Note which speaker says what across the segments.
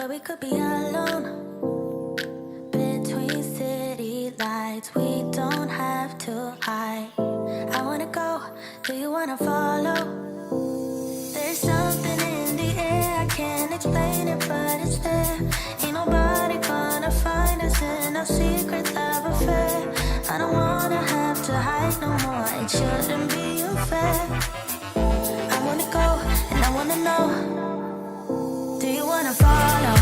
Speaker 1: where we could be alone. Between city lights, we don't have to hide. I wanna go, do you wanna follow? There's something in the air, I can't explain it, but it's there. Ain't nobody gonna find us in our secret love affair. I don't wanna have to hide no more, it shouldn't be unfair. I wanna go, and I wanna know, do you wanna follow?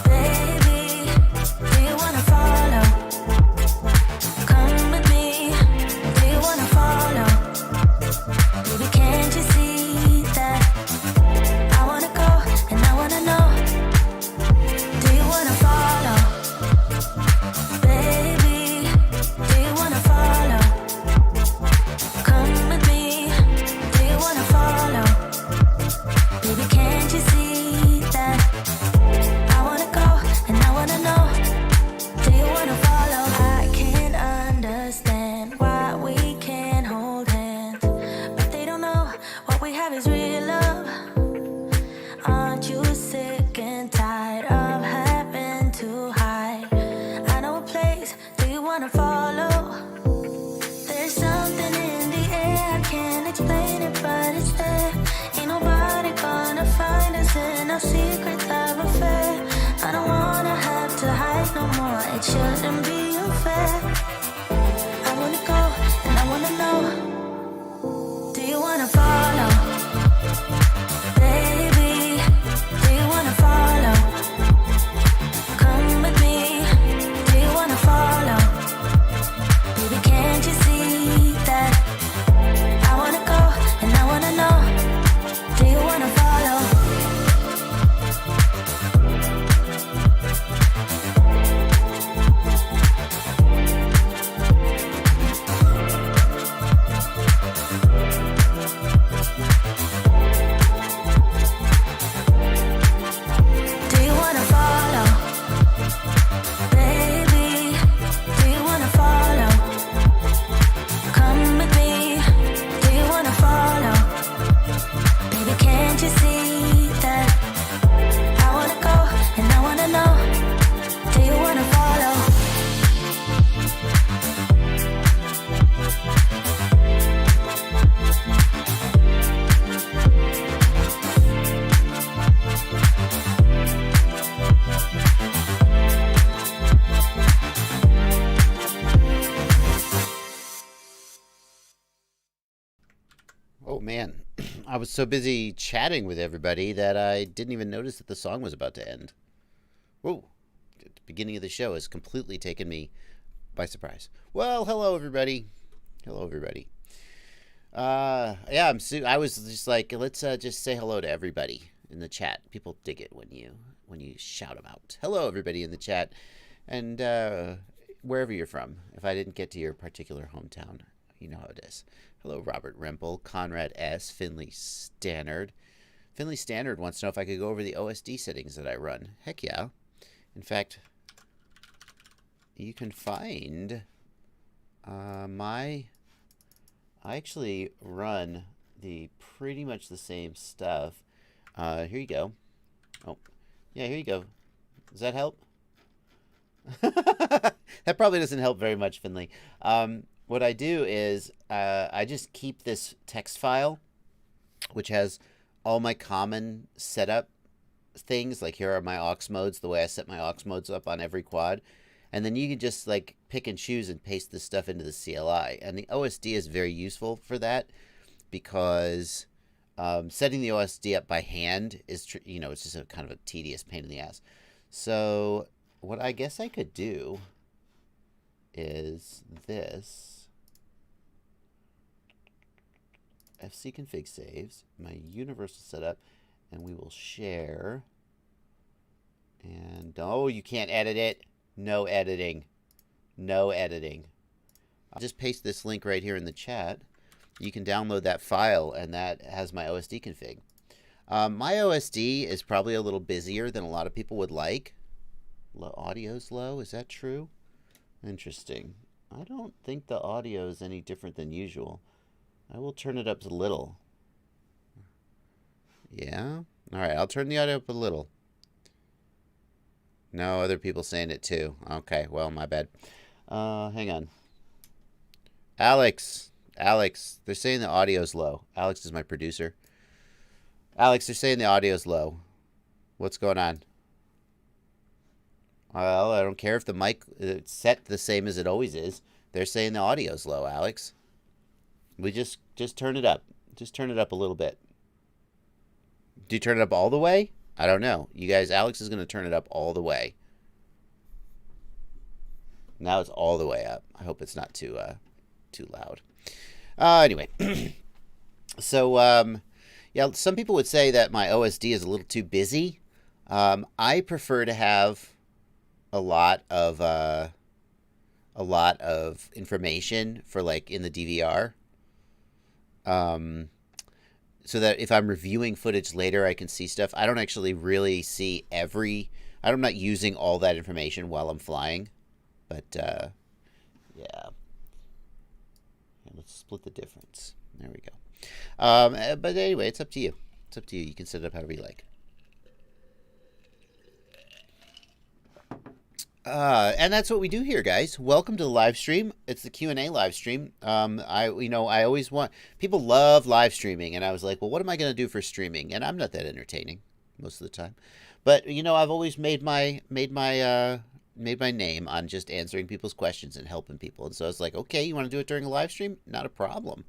Speaker 1: Baby, do you wanna follow? Come with me, do you wanna follow? Baby, can't you see that? I wanna go, and I wanna know, do you wanna follow? Baby, do you wanna follow? Come with me, do you wanna follow? Baby, can't you see that? I wanna go, and I wanna know, do you wanna follow? I can't understand why we can't hold hands, but they don't know what we have is real love. Aren't you sick and tired of having to hide? I know a place, do you wanna follow? There's something in the air, I can't explain it, but it's there. Ain't nobody gonna find us in our secret love affair. I don't wanna have to hide no more, it shouldn't be unfair. I wanna go, and I wanna know, do you wanna follow? Baby, do you wanna follow? Come with me, do you wanna follow? Baby, can't you see that? I wanna go, and I wanna know, do you wanna follow? Do you wanna follow? Baby, do you wanna follow? Come with me, do you wanna follow? Baby, can't you see that? I wanna go, and I wanna know, do you wanna follow?
Speaker 2: Oh man, I was so busy chatting with everybody that I didn't even notice that the song was about to end. Whoa, the beginning of the show has completely taken me by surprise. Well, hello everybody. Hello everybody. Yeah, I was just like, let's just say hello to everybody in the chat. People dig it when you shout them out. Hello everybody in the chat, and wherever you're from. If I didn't get to your particular hometown, you know how it is. Hello, Robert Rempel, Conrad S., Finley Stannard. Finley Stannard wants to know if I could go over the OSD settings that I run. Heck yeah. In fact, you can find I actually run pretty much the same stuff. Here you go. Oh, yeah, here you go. Does that help? That probably doesn't help very much, Finley. What I do is I just keep this text file, which has all my common setup things. Like here are my aux modes, the way I set my aux modes up on every quad. And then you can just like pick and choose and paste this stuff into the CLI. And the OSD is very useful for that because setting the OSD up by hand is, it's just a kind of a tedious pain in the ass. So what I guess I could do is this. fcconfig saves, my universal setup, and we will share. And, oh, you can't edit it. No editing. No editing. I'll just paste this link right here in the chat. You can download that file, and that has my OSD config. My OSD is probably a little busier than a lot of people would like. Audio's low, is that true? Interesting. I don't think the audio is any different than usual. I will turn it up to little. Yeah? Alright, I'll turn the audio up a little. No, other people saying it too. Okay, well, my bad. Hang on. Alex, they're saying the audio's low. Alex is my producer. Alex, they're saying the audio's low. What's going on? Well, I don't care if the mic is set the same as it always is. They're saying the audio's low, Alex. We just turn it up. Just turn it up a little bit. Do you turn it up all the way? I don't know. You guys, Alex is going to turn it up all the way. Now it's all the way up. I hope it's not too loud. Anyway. So, yeah, some people would say that my OSD is a little too busy. I prefer to have a lot of information for like in the DVR. So that if I'm reviewing footage later, I can see stuff. I don't actually really see I'm not using all that information while I'm flying. But, yeah. Let's split the difference. There we go. But anyway, it's up to you. It's up to you. You can set it up however you like. And that's what we do here, guys. Welcome to the live stream. It's the Q&A live stream. I always want, people love live streaming, and I was like, well, what am I going to do for streaming? And I'm not that entertaining most of the time, but I've always made my name on just answering people's questions and helping people. And so I was like, okay, you want to do it during a live stream? Not a problem.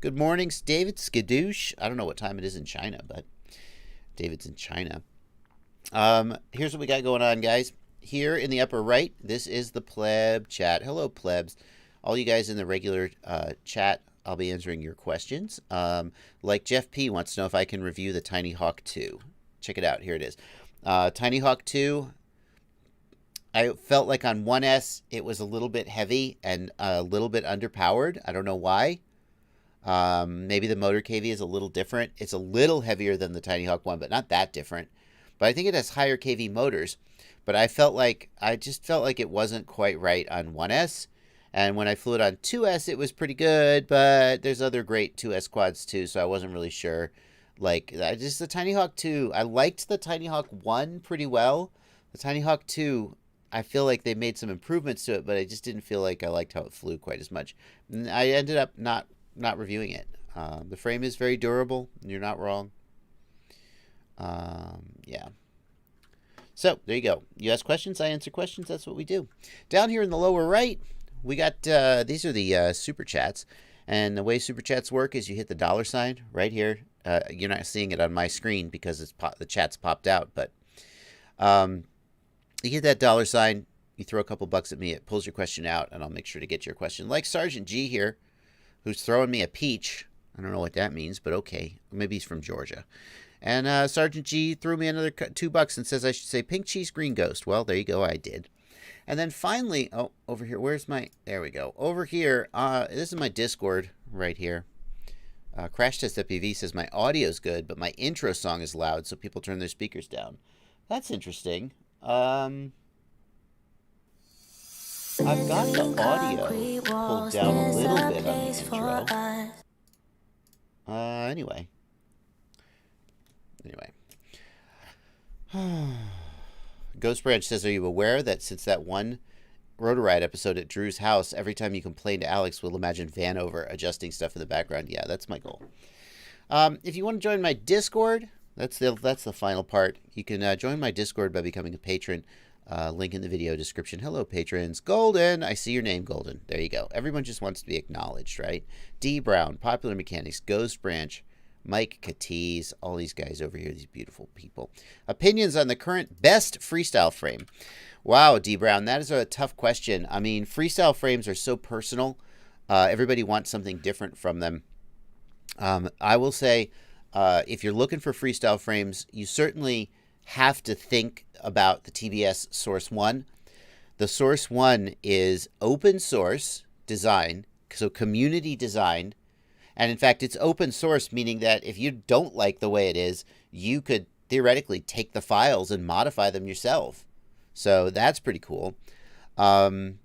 Speaker 2: Good morning, David Skadoosh. I don't know what time it is in China, but David's in China. Here's what we got going on, guys. Here in the upper right, this is the pleb chat. Hello, plebs. All you guys in the regular chat, I'll be answering your questions. Like Jeff P. wants to know if I can review the Tiny Hawk 2. Check it out. Here it is. Tiny Hawk 2, I felt like on 1S it was a little bit heavy and a little bit underpowered. I don't know why. Maybe the motor KV is a little different. It's a little heavier than the Tiny Hawk 1, but not that different. But I think it has higher KV motors. But I just felt like it wasn't quite right on 1S. And when I flew it on 2S, it was pretty good. But there's other great 2S quads too, so I wasn't really sure. Like, the Tiny Hawk 2, I liked the Tiny Hawk 1 pretty well. The Tiny Hawk 2, I feel like they made some improvements to it, but I just didn't feel like I liked how it flew quite as much. And I ended up not reviewing it. The frame is very durable. You're not wrong. Yeah. So, there you go. You ask questions, I answer questions. That's what we do. Down here in the lower right, we got, these are the Super Chats. And the way Super Chats work is you hit the $sign right here. You're not seeing it on my screen because the chat's popped out. But you hit that $sign, you throw a couple bucks at me, it pulls your question out, and I'll make sure to get your question. Like Sergeant G here, who's throwing me a peach. I don't know what that means, but okay. Maybe he's from Georgia. And Sergeant G threw me another $2 and says I should say pink cheese, green ghost. Well, there you go. I did. And then finally, oh, over here, there we go. Over here, this is my Discord right here. Crash Test FPV says my audio's good, but my intro song is loud, so people turn their speakers down. That's interesting. I've got the audio pulled down a little bit on the intro. Anyway. Ghost Branch says, are you aware that since that one Rotor Ride episode at Drew's house, every time you complain to Alex, we'll imagine Vanover adjusting stuff in the background? Yeah, that's my goal. If you want to join my Discord, that's the final part. You can join my Discord by becoming a patron. Link in the video description. Hello, patrons. Golden. I see your name, Golden. There you go. Everyone just wants to be acknowledged, right? D. Brown, Popular Mechanics, Ghost Branch, Mike Catiz, all these guys over here, these beautiful people. Opinions on the current best freestyle frame. Wow, D. Brown, that is a tough question. I mean, freestyle frames are so personal. Everybody wants something different from them. I will say, if you're looking for freestyle frames, you certainly have to think about the TBS Source 1. The Source 1 is open source design, so community designed. And in fact, it's open source, meaning that if you don't like the way it is, you could theoretically take the files and modify them yourself. So that's pretty cool. But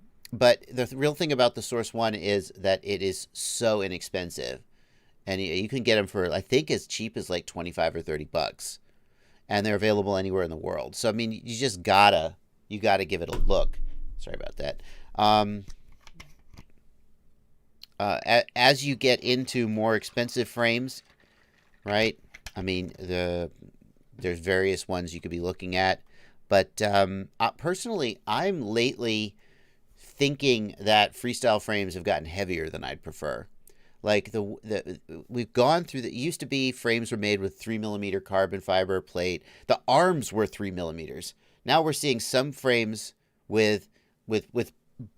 Speaker 2: the real thing about the Source 1 is that it is so inexpensive. And you can get them for, I think, as cheap as like 25 or $30. And they're available anywhere in the world. So, I mean, you just gotta you got to give it a look. Sorry about that. As you get into more expensive frames, right? I mean, there's various ones you could be looking at. But personally, I'm lately thinking that Freestyle frames have gotten heavier than I'd prefer. Like we've gone through it used to be frames were made with 3mm carbon fiber plate. The arms were 3mm. Now we're seeing some frames with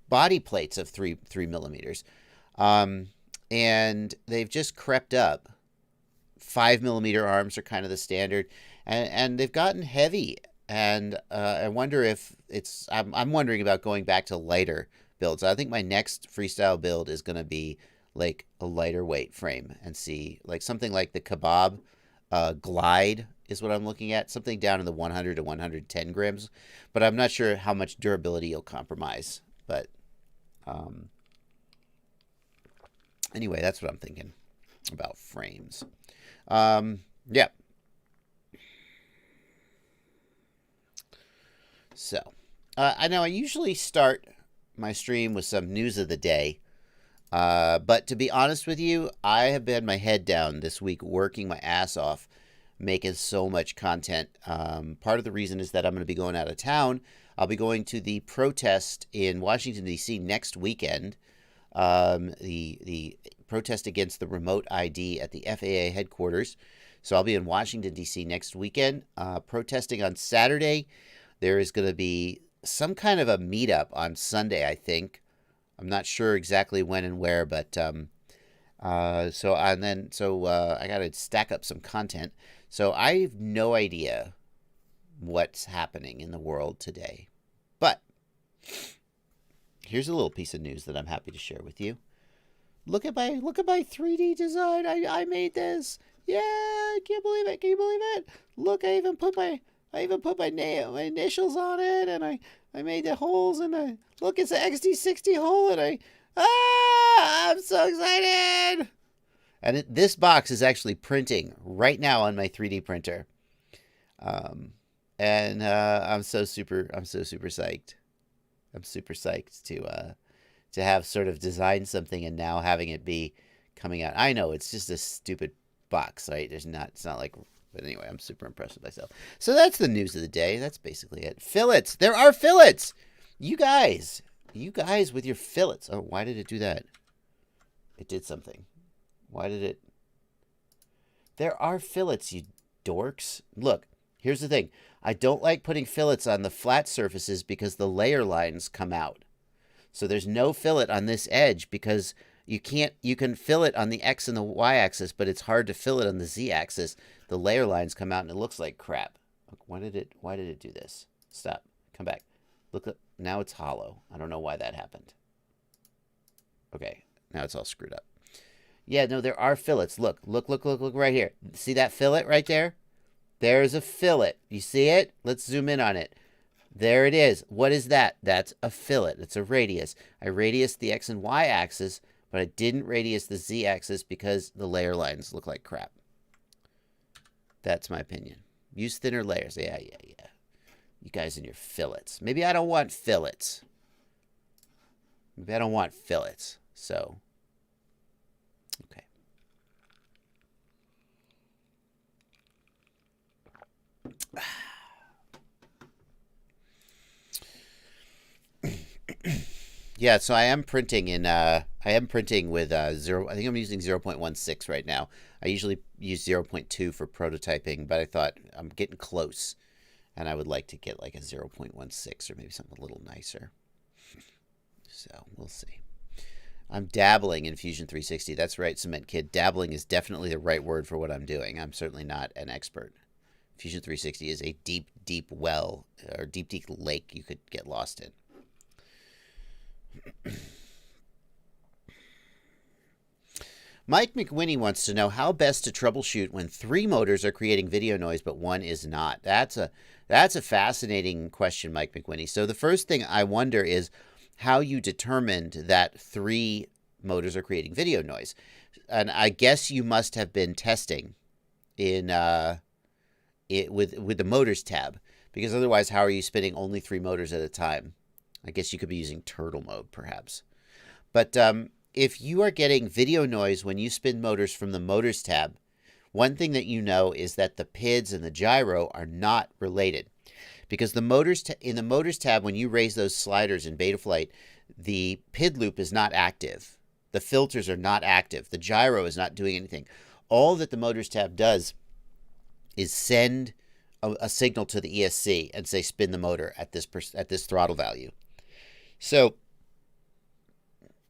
Speaker 2: body plates of 3mm. And they've just crept up. 5mm arms are kind of the standard, and they've gotten heavy. And I wonder if I'm wondering about going back to lighter builds. I think my next Freestyle build is going to be like a lighter weight frame and see like something like the Kebab Glide is what I'm looking at. Something down in the 100 to 110 grams. But I'm not sure how much durability you'll compromise. But anyway, that's what I'm thinking about frames. Yeah. So, I know I usually start my stream with some news of the day. But to be honest with you, I have had my head down this week working my ass off, making so much content. Part of the reason is that I'm going to be going out of town. I'll be going to the protest in Washington, D.C. next weekend. The protest against the remote ID at the FAA headquarters. So I'll be in Washington, D.C. next weekend. Protesting on Saturday. There is going to be some kind of a meetup on Sunday, I think. I'm not sure exactly when and where, but I got to stack up some content. So I have no idea what's happening in the world today. But here's a little piece of news that I'm happy to share with you. Look at my 3D design. I made this. Yeah, I can't believe it. Can you believe it? Look, I even put my my initials on it, and I made the holes, and look, it's an XD60 hole, and I'm so excited. And this box is actually printing right now on my 3D printer. And I'm so super psyched. I'm super psyched to have sort of designed something and now having it be coming out. I know it's just a stupid box, right? It's not like, but anyway, I'm super impressed with myself. So that's the news of the day. That's basically it. Fillets. There are fillets. You guys with your fillets. Oh, why did it do that? It did something. Why did it? There are fillets, you dorks. Look, here's the thing. I don't like putting fillets on the flat surfaces because the layer lines come out. So there's no fillet on this edge because you can fillet on the X and the Y axis, but it's hard to fillet on the Z axis. The layer lines come out and it looks like crap. Why did it do this? Stop. Come back. Look up. Now it's hollow. I don't know why that happened. Okay. Now it's all screwed up. Yeah, no, there are fillets. Look right here. See that fillet right there? There's a fillet. You see it? Let's zoom in on it. There it is. What is that? That's a fillet. It's a radius. I radiused the X and Y axis, but I didn't radius the Z axis because the layer lines look like crap. That's my opinion. Use thinner layers. Yeah. You guys and your fillets. Maybe I don't want fillets. So, okay. Yeah, so I am printing with zero. I think I'm using 0.16 right now. I usually use 0.2 for prototyping, but I thought I'm getting close, and I would like to get like a 0.16 or maybe something a little nicer. So we'll see. I'm dabbling in Fusion 360. That's right, Cement Kid. Dabbling is definitely the right word for what I'm doing. I'm certainly not an expert. Fusion 360 is a deep, deep well or deep, deep lake you could get lost in. Mike McWhinney wants to know how best to troubleshoot when 3 motors are creating video noise but 1 is not. That's a fascinating question, Mike McWhinney. So the first thing I wonder is how you determined that 3 motors are creating video noise. And I guess you must have been testing in with the motors tab, Because otherwise, how are you spinning only 3 motors at a time? I guess you could be using turtle mode, perhaps. But if you are getting video noise when you spin motors from the Motors tab, one thing that you know is that the PIDs and the gyro are not related. Because the motors in the Motors tab, when you raise those sliders in Betaflight, the PID loop is not active. The filters are not active. The gyro is not doing anything. All that the Motors tab does is send a signal to the ESC and say spin the motor at this throttle value. So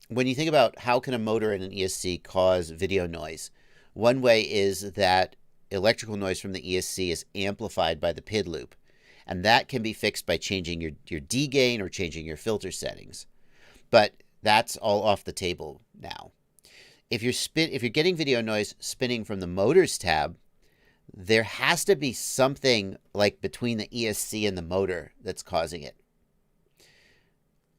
Speaker 2: when you think about how can a motor and an ESC cause video noise, one way is that electrical noise from the ESC is amplified by the PID loop. And that can be fixed by changing your D gain or changing your filter settings. But that's all off the table now. If you're getting video noise spinning from the Motors tab, there has to be something like between the ESC and the motor that's causing it.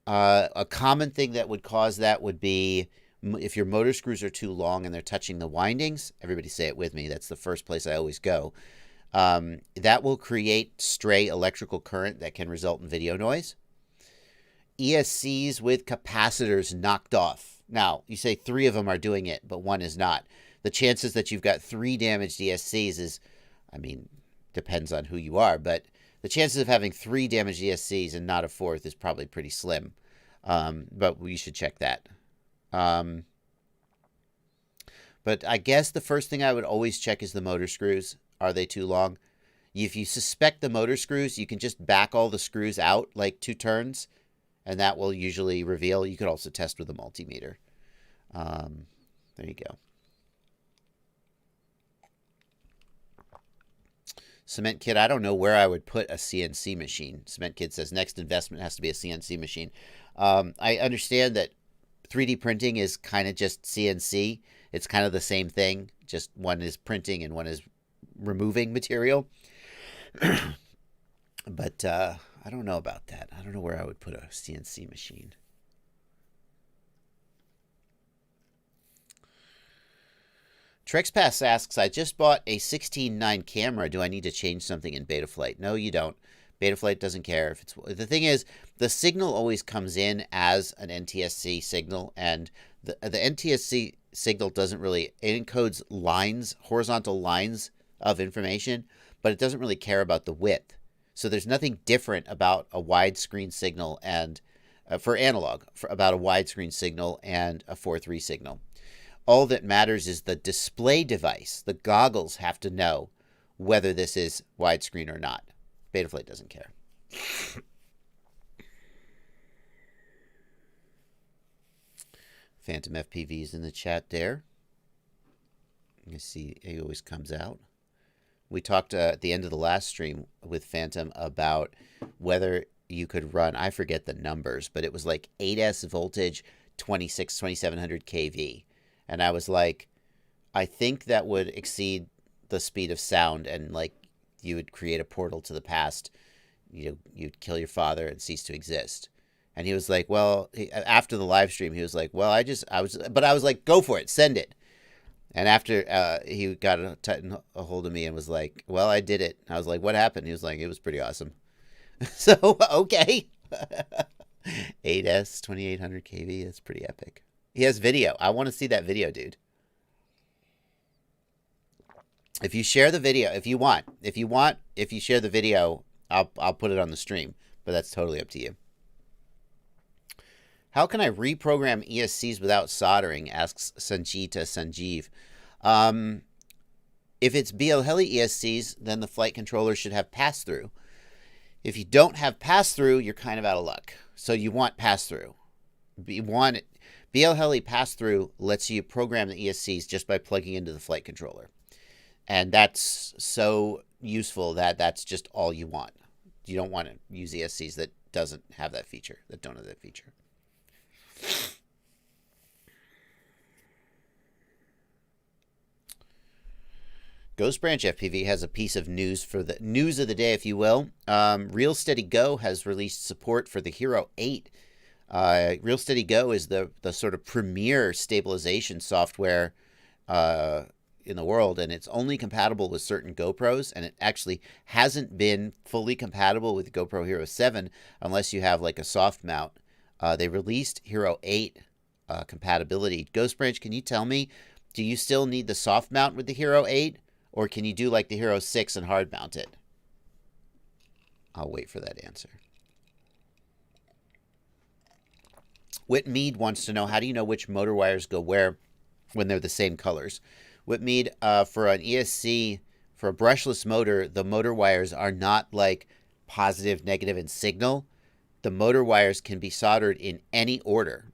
Speaker 2: A common thing that would cause that would be if your motor screws are too long and they're touching the windings. Everybody say it with me. That's the first place I always go. That will create stray electrical current that can result in video noise. ESCs with capacitors knocked off. Now, you say 3 of them are doing it, but 1 is not. The chances that you've got 3 damaged ESCs is, I mean, depends on who you are, but the chances of having 3 damaged ESCs and not a 4th is probably pretty slim. But you should check that. But I guess the first thing I would always check is the motor screws. Are they too long? If you suspect the motor screws, you can just back all the screws out like 2 turns, and that will usually reveal. You could also test with a multimeter. There you go. Cement Kid, I don't know where I would put a CNC machine. Cement Kid says next investment has to be a CNC machine. I understand that 3D printing is kind of just CNC. It's kind of the same thing. Just one is printing and one is removing material. But I don't know about that. I don't know where I would put a CNC machine. TrexPass asks, I just bought a 16:9 camera. Do I need to change something in Betaflight? No, you don't. Betaflight doesndoesn't care if it's. The thing is, the signal always comes in as an NTSC signal, and the NTSC signal doesn't really. It encodes lines, horizontal lines of information, but it doesn't really care about the width. So there's nothing different about a widescreen signal and for analog about a widescreen signal and a 4:3 signal. All that matters is the display device. The goggles have to know whether this is widescreen or not. Betaflight doesn't care. Phantom FPV is in the chat there. You see, he always comes out. We talked at the end of the last stream with Phantom about whether you could run, I forget the numbers, but it was like 8S voltage, 2700 kV. And I was like, I think that would exceed the speed of sound, and like you would create a portal to the past. You know, you'd kill your father and cease to exist. And he was like, well, after the live stream, he was like, well, I was like, go for it, send it. And after he got a hold of me and was like, well, I did it. I was like, what happened? He was like, it was pretty awesome. So, okay. 8S, 2800 kV, that's pretty epic. He has video. I want to see that video, dude. If you share the video, if you share the video, I'll put it on the stream, but that's totally up to you. How can I reprogram ESCs without soldering? Asks Sanjita Sanjeev. If it's BLHeli ESCs, then the flight controller should have pass-through. If you don't have pass-through, you're kind of out of luck. So you want pass-through. BLHeli pass-through lets you program the ESCs just by plugging into the flight controller. And that's so useful that that's just all you want. You don't want to use ESCs that don't have that feature. Ghost Branch FPV has a piece of news for the news of the day, if you will. Real Steady Go has released support for the Hero 8. Real Steady Go is the sort of premier stabilization software in the world, and it's only compatible with certain GoPros, and it actually hasn't been fully compatible with GoPro Hero 7 unless you have like a soft mount. They released Hero 8 compatibility. Ghost Branch, can you tell me, do you still need the soft mount with the Hero 8, or can you do like the Hero 6 and hard mount it? I'll wait for that answer. Whit Mead wants to know, how do you know which motor wires go where when they're the same colors? Whit Mead, for an ESC, for a brushless motor, the motor wires are not like positive, negative, and signal. The motor wires can be soldered in any order.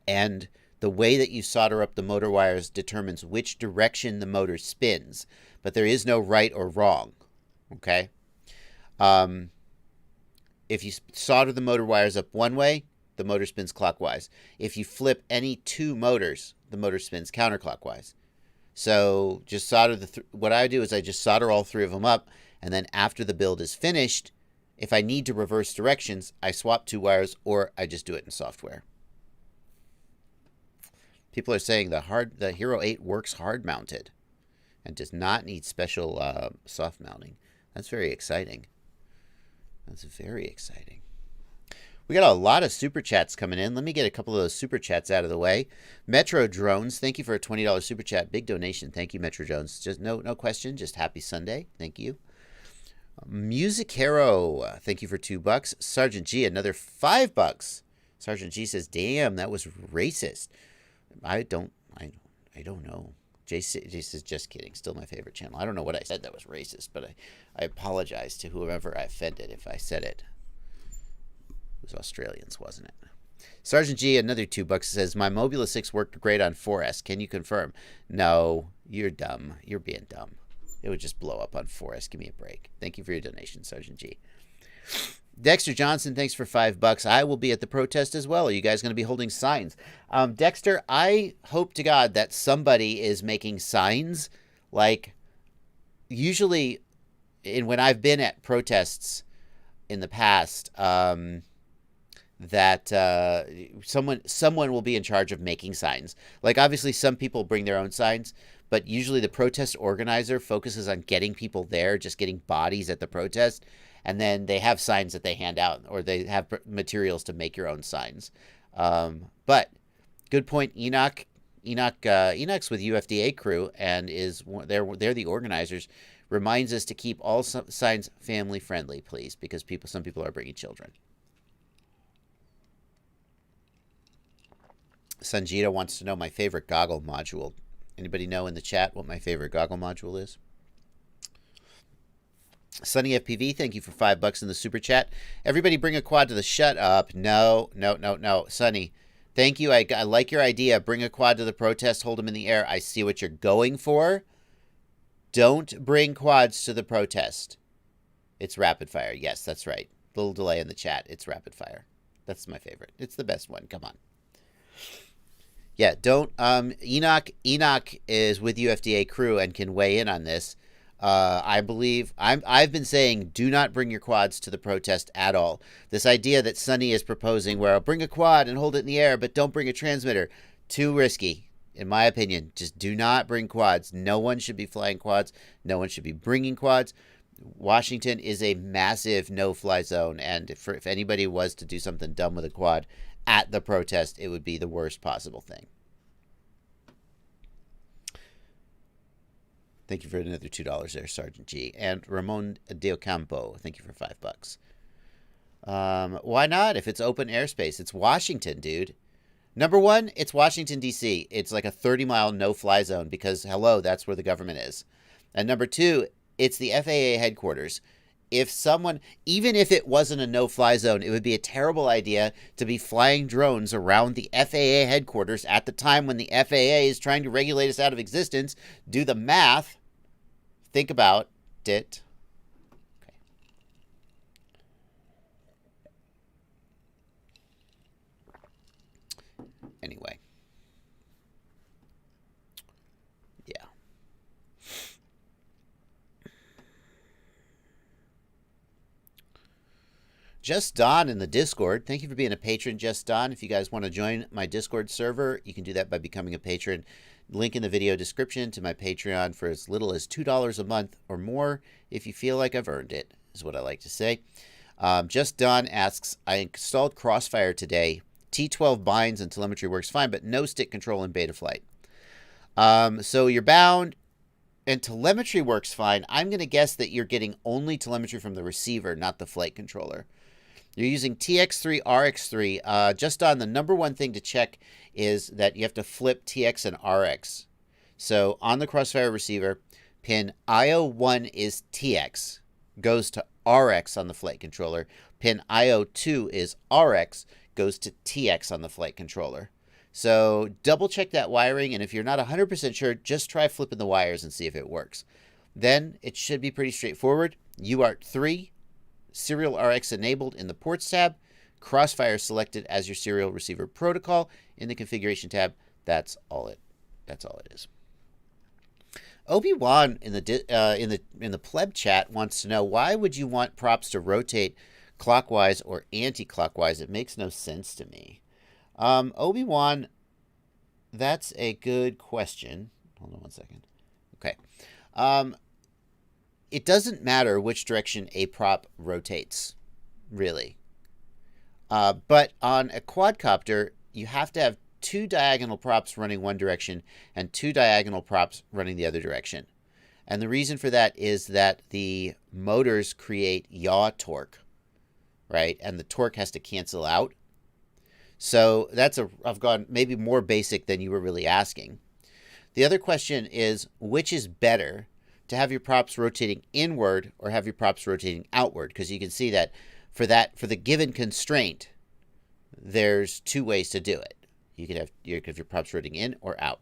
Speaker 2: And the way that you solder up the motor wires determines which direction the motor spins. But there is no right or wrong. Okay? If you solder the motor wires up one way, the motor spins clockwise. If you flip any two motors, the motor spins counterclockwise. So just solder what I do is I just solder all three of them up, and then after the build is finished, if I need to reverse directions, I swap two wires, or I just do it in software. People are saying the Hero 8 works hard mounted and does not need special soft mounting. That's very exciting. That's very exciting. We got a lot of super chats coming in. Let me get a couple of those super chats out of the way. Metro Drones, thank you for a $20 super chat. Big donation. Thank you, Metro Drones. Just no question. Just happy Sunday. Thank you. Music Hero, thank you for $2. Sergeant G, another $5. Sergeant G says, "Damn, that was racist." I don't know. Jay says, "Just kidding." Still my favorite channel. I don't know what I said that was racist, but I apologize to whoever I offended if I said it. It was Australians, wasn't it? Sergeant G, another $2, says, "My Mobula 6 worked great on 4S. Can you confirm?" No, you're dumb. You're being dumb. It would just blow up on 4S. Give me a break. Thank you for your donation, Sergeant G. Dexter Johnson, thanks for $5. I will be at the protest as well. Are you guys going to be holding signs? Dexter, I hope to God that somebody is making signs. Like, usually, when I've been at protests in the past, that someone will be in charge of making signs. Like, obviously, some people bring their own signs, but usually the protest organizer focuses on getting people there, just getting bodies at the protest. And then they have signs that they hand out, or they have materials to make your own signs. But good point, Enoch. Enoch's with UFDA crew, and they're the organizers. Reminds us to keep all signs family friendly, please, because some people are bringing children. Sanjita wants to know my favorite Goggle module. Anybody know in the chat what my favorite Goggle module is? Sunny FPV, thank you for $5 in the super chat. Everybody bring a quad to the... Shut up. No. Sunny, thank you. I like your idea. Bring a quad to the protest. Hold them in the air. I see what you're going for. Don't bring quads to the protest. It's rapid fire. Yes, that's right. Little delay in the chat. It's rapid fire. That's my favorite. It's the best one. Come on. Yeah, don't... Enoch is with UFDA crew and can weigh in on this. I believe I've been saying do not bring your quads to the protest at all. This idea that Sunny is proposing where I'll bring a quad and hold it in the air, but don't bring a transmitter, too risky, in my opinion. Just do not bring quads. No one should be flying quads. No one should be bringing quads. Washington is a massive no-fly zone, and if anybody was to do something dumb with a quad at the protest, it would be the worst possible thing. Thank you for another $2 there, Sergeant G. And Ramon De Ocampo, thank you for $5. Why not? If it's open airspace, it's Washington, dude. Number one, it's Washington, D.C. It's like a 30-mile no-fly zone because, hello, that's where the government is. And number two, it's the FAA headquarters. Even if it wasn't a no-fly zone, it would be a terrible idea to be flying drones around the FAA headquarters at the time when the FAA is trying to regulate us out of existence. Do the math. Think about it. Okay. Anyway. Yeah. Just Don in the Discord. Thank you for being a patron, Just Don. If you guys want to join my Discord server, you can do that by becoming a patron. Link in the video description to my Patreon for as little as $2 a month or more if you feel like I've earned it, is what I like to say. Just Don asks, I installed Crossfire today. T12 binds and telemetry works fine, but no stick control in beta flight. So you're bound and telemetry works fine. I'm going to guess that you're getting only telemetry from the receiver, not the flight controller. You're using TX3, RX3. Just on the number one thing to check is that you have to flip TX and RX. So on the Crossfire receiver, pin IO1 is TX, goes to RX on the flight controller. Pin IO2 is RX, goes to TX on the flight controller. So double check that wiring, and if you're not 100% sure, just try flipping the wires and see if it works. Then it should be pretty straightforward. UART3, Serial RX enabled in the Ports tab, Crossfire selected as your serial receiver protocol in the Configuration tab. That's all it is. Obi-Wan in the pleb chat wants to know, why would you want props to rotate clockwise or anti-clockwise? It makes no sense to me. Obi-Wan, that's a good question. Hold on one second. Okay. It doesn't matter which direction a prop rotates, really. But on a quadcopter, you have to have two diagonal props running one direction and two diagonal props running the other direction. And the reason for that is that the motors create yaw torque, right? And the torque has to cancel out. So I've gone maybe more basic than you were really asking. The other question is, which is better, to have your props rotating inward or have your props rotating outward? Because you can see that for the given constraint, there's two ways to do it. You can have your props rotating in or out.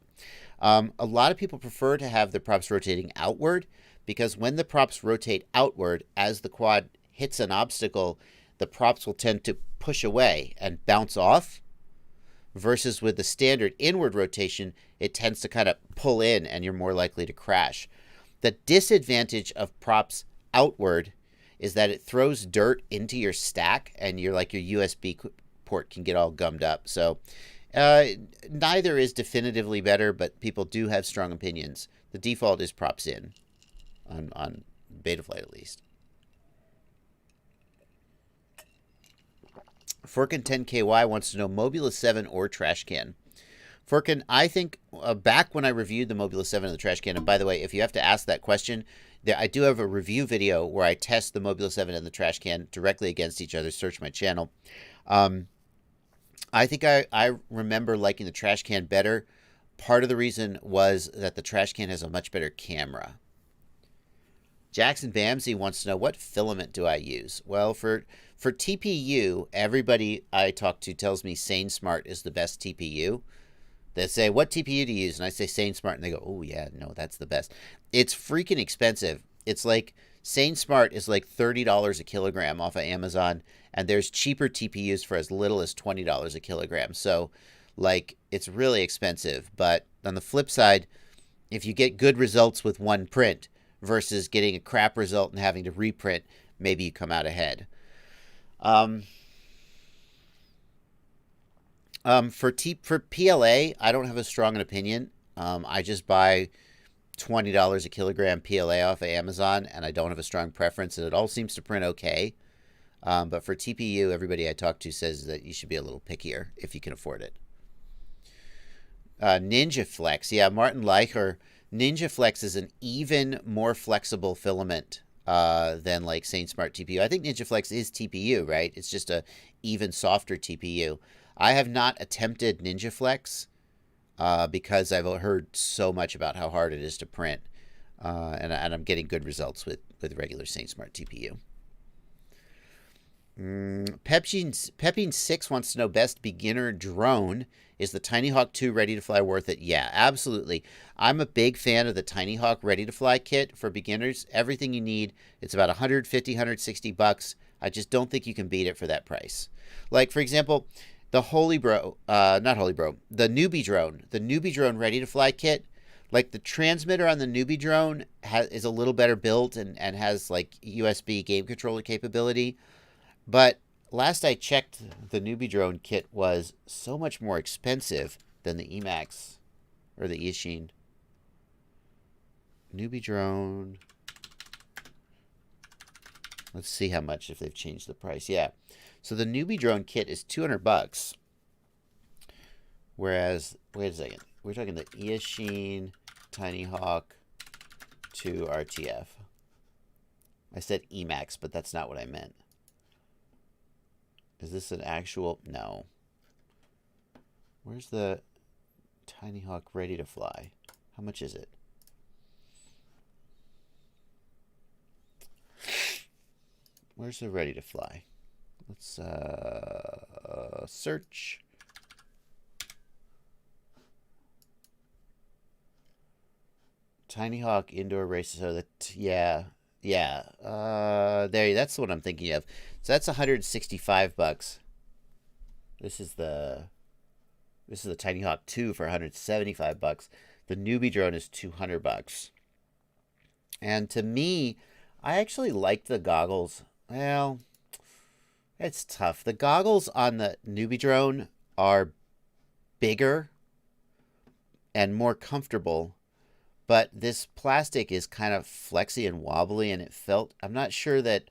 Speaker 2: A lot of people prefer to have the props rotating outward, because when the props rotate outward, as the quad hits an obstacle, the props will tend to push away and bounce off, versus with the standard inward rotation, it tends to kind of pull in and you're more likely to crash. The disadvantage of props outward is that it throws dirt into your stack and your USB port can get all gummed up. So neither is definitively better, but people do have strong opinions. The default is props in on Betaflight at least. Furkin 10KY wants to know Mobula 7 or trash can. Furkin, I think back when I reviewed the Mobula 7 and the trash can, and by the way, if you have to ask that question, I do have a review video where I test the Mobula 7 and the trash can directly against each other. Search my channel. I think I remember liking the trash can better. Part of the reason was that the trash can has a much better camera. Jackson Bamsey wants to know, what filament do I use? Well, for TPU, everybody I talk to tells me SaneSmart is the best TPU. They say, what TPU do you use? And I say SaneSmart, and they go, oh, yeah, no, that's the best. It's freaking expensive. It's like SaneSmart is like $30 a kilogram off of Amazon, and there's cheaper TPUs for as little as $20 a kilogram. So, it's really expensive. But on the flip side, if you get good results with one print versus getting a crap result and having to reprint, maybe you come out ahead. For PLA, I don't have a strong opinion. I just buy $20 a kilogram PLA off of Amazon, and I don't have a strong preference, and it all seems to print okay. But for TPU, everybody I talk to says that you should be a little pickier if you can afford it. Ninja Flex, yeah, Martin Leicher. Ninja Flex is an even more flexible filament than SaneSmart TPU. I think Ninja Flex is TPU, right? It's just a even softer TPU. I have not attempted Ninja Flex because I've heard so much about how hard it is to print, and I'm getting good results with regular SaneSmart TPU. Pepine6 wants to know, best beginner drone. Is the Tiny Hawk 2 Ready to Fly worth it? Yeah, absolutely. I'm a big fan of the Tiny Hawk Ready to Fly kit for beginners. Everything you need. It's about $150, $160. I just don't think you can beat it for that price. For example, the the Newbie drone. The Newbie drone Ready to Fly kit. The transmitter on the Newbie drone is a little better built and has USB game controller capability. But last I checked, the Newbie drone kit was so much more expensive than the Emax or the Eachine. Newbie drone. Let's see how much if they've changed the price. Yeah. So the Newbie drone kit is $200. Whereas, wait a second. We're talking the Eachine Tiny Hawk 2 RTF. I said Emax, but that's not what I meant. Is this an actual? No. Where's the Tiny Hawk ready to fly? How much is it? Where's the ready to fly? Let's search. Tiny Hawk indoor races. So that, yeah. There. That's what I'm thinking of. So that's $165. This is the Tiny Hawk 2 for $175. The Newbie drone is $200. And to me, I actually like the goggles. Well, it's tough. The goggles on the Newbie drone are bigger and more comfortable, but this plastic is kind of flexy and wobbly, and it felt, I'm not sure that,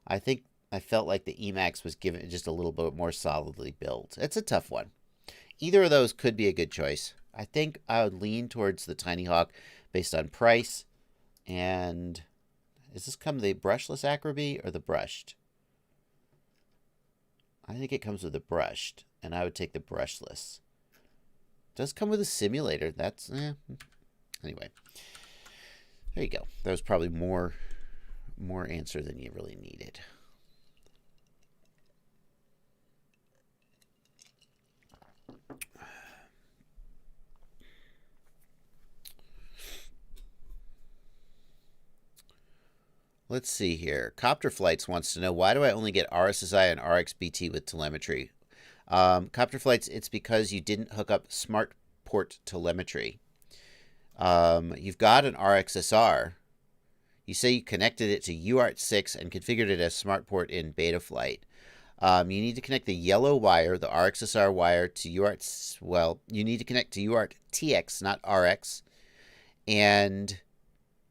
Speaker 2: I think I felt like the Emax was given just a little bit more solidly built. It's a tough one. Either of those could be a good choice. I think I would lean towards the Tiny Hawk based on price. And does this come the brushless Acroby or the brushed? I think it comes with the brushed, and I would take the brushless. It does come with a simulator. That's anyway. There you go. That was probably more answer than you really needed. Let's see here. Copter Flights wants to know, why do I only get RSSI and RxBT with telemetry? Copter Flights, it's because you didn't hook up smart port telemetry. You've got an RxSR. You say you connected it to UART6 and configured it as smart port in Betaflight. You need to connect the yellow wire, the RxSR wire, to UART. Well, you need to connect to UART-TX, not RX. And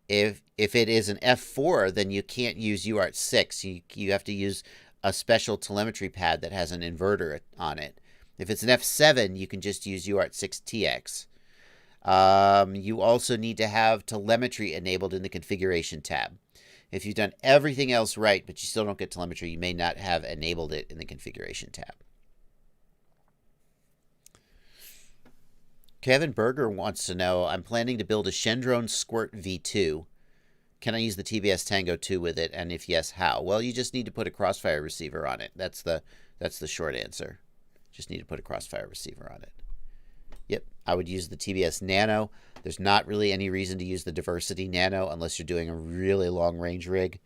Speaker 2: if it is an F4, then you can't use UART6. You have to use a special telemetry pad that has an inverter on it. If it's an F7, you can just use UART6-TX. You also need to have telemetry enabled in the configuration tab. If you've done everything else right, but you still don't get telemetry, you may not have enabled it in the configuration tab. Kevin Berger wants to know, I'm planning to build a Shendrone Squirt V2. Can I use the TBS Tango 2 with it? And if yes, how? Well, you just need to put a Crossfire receiver on it. That's the short answer. Just need to put a Crossfire receiver on it. Yep, I would use the TBS Nano. There's not really any reason to use the Diversity Nano unless you're doing a really long range rig.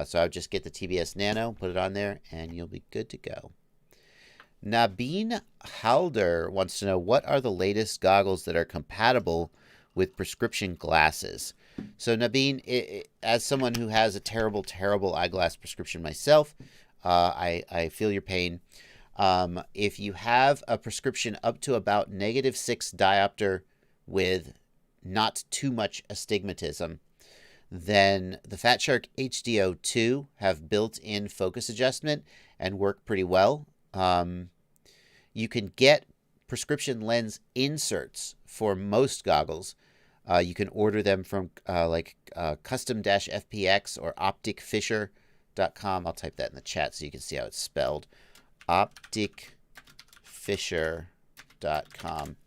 Speaker 2: So I would just get the TBS Nano, put it on there, and you'll be good to go. Nabeen Halder wants to know, what are the latest goggles that are compatible with prescription glasses? So Nabeen, as someone who has a terrible, terrible eyeglass prescription myself, I feel your pain. If you have a prescription up to about -6 diopter with not too much astigmatism, then the Fat Shark HDO2 have built-in focus adjustment and work pretty well. You can get prescription lens inserts for most goggles. You can order them from custom-FPX or opticfisher.com. I'll type that in the chat so you can see how it's spelled. opticfisher.com.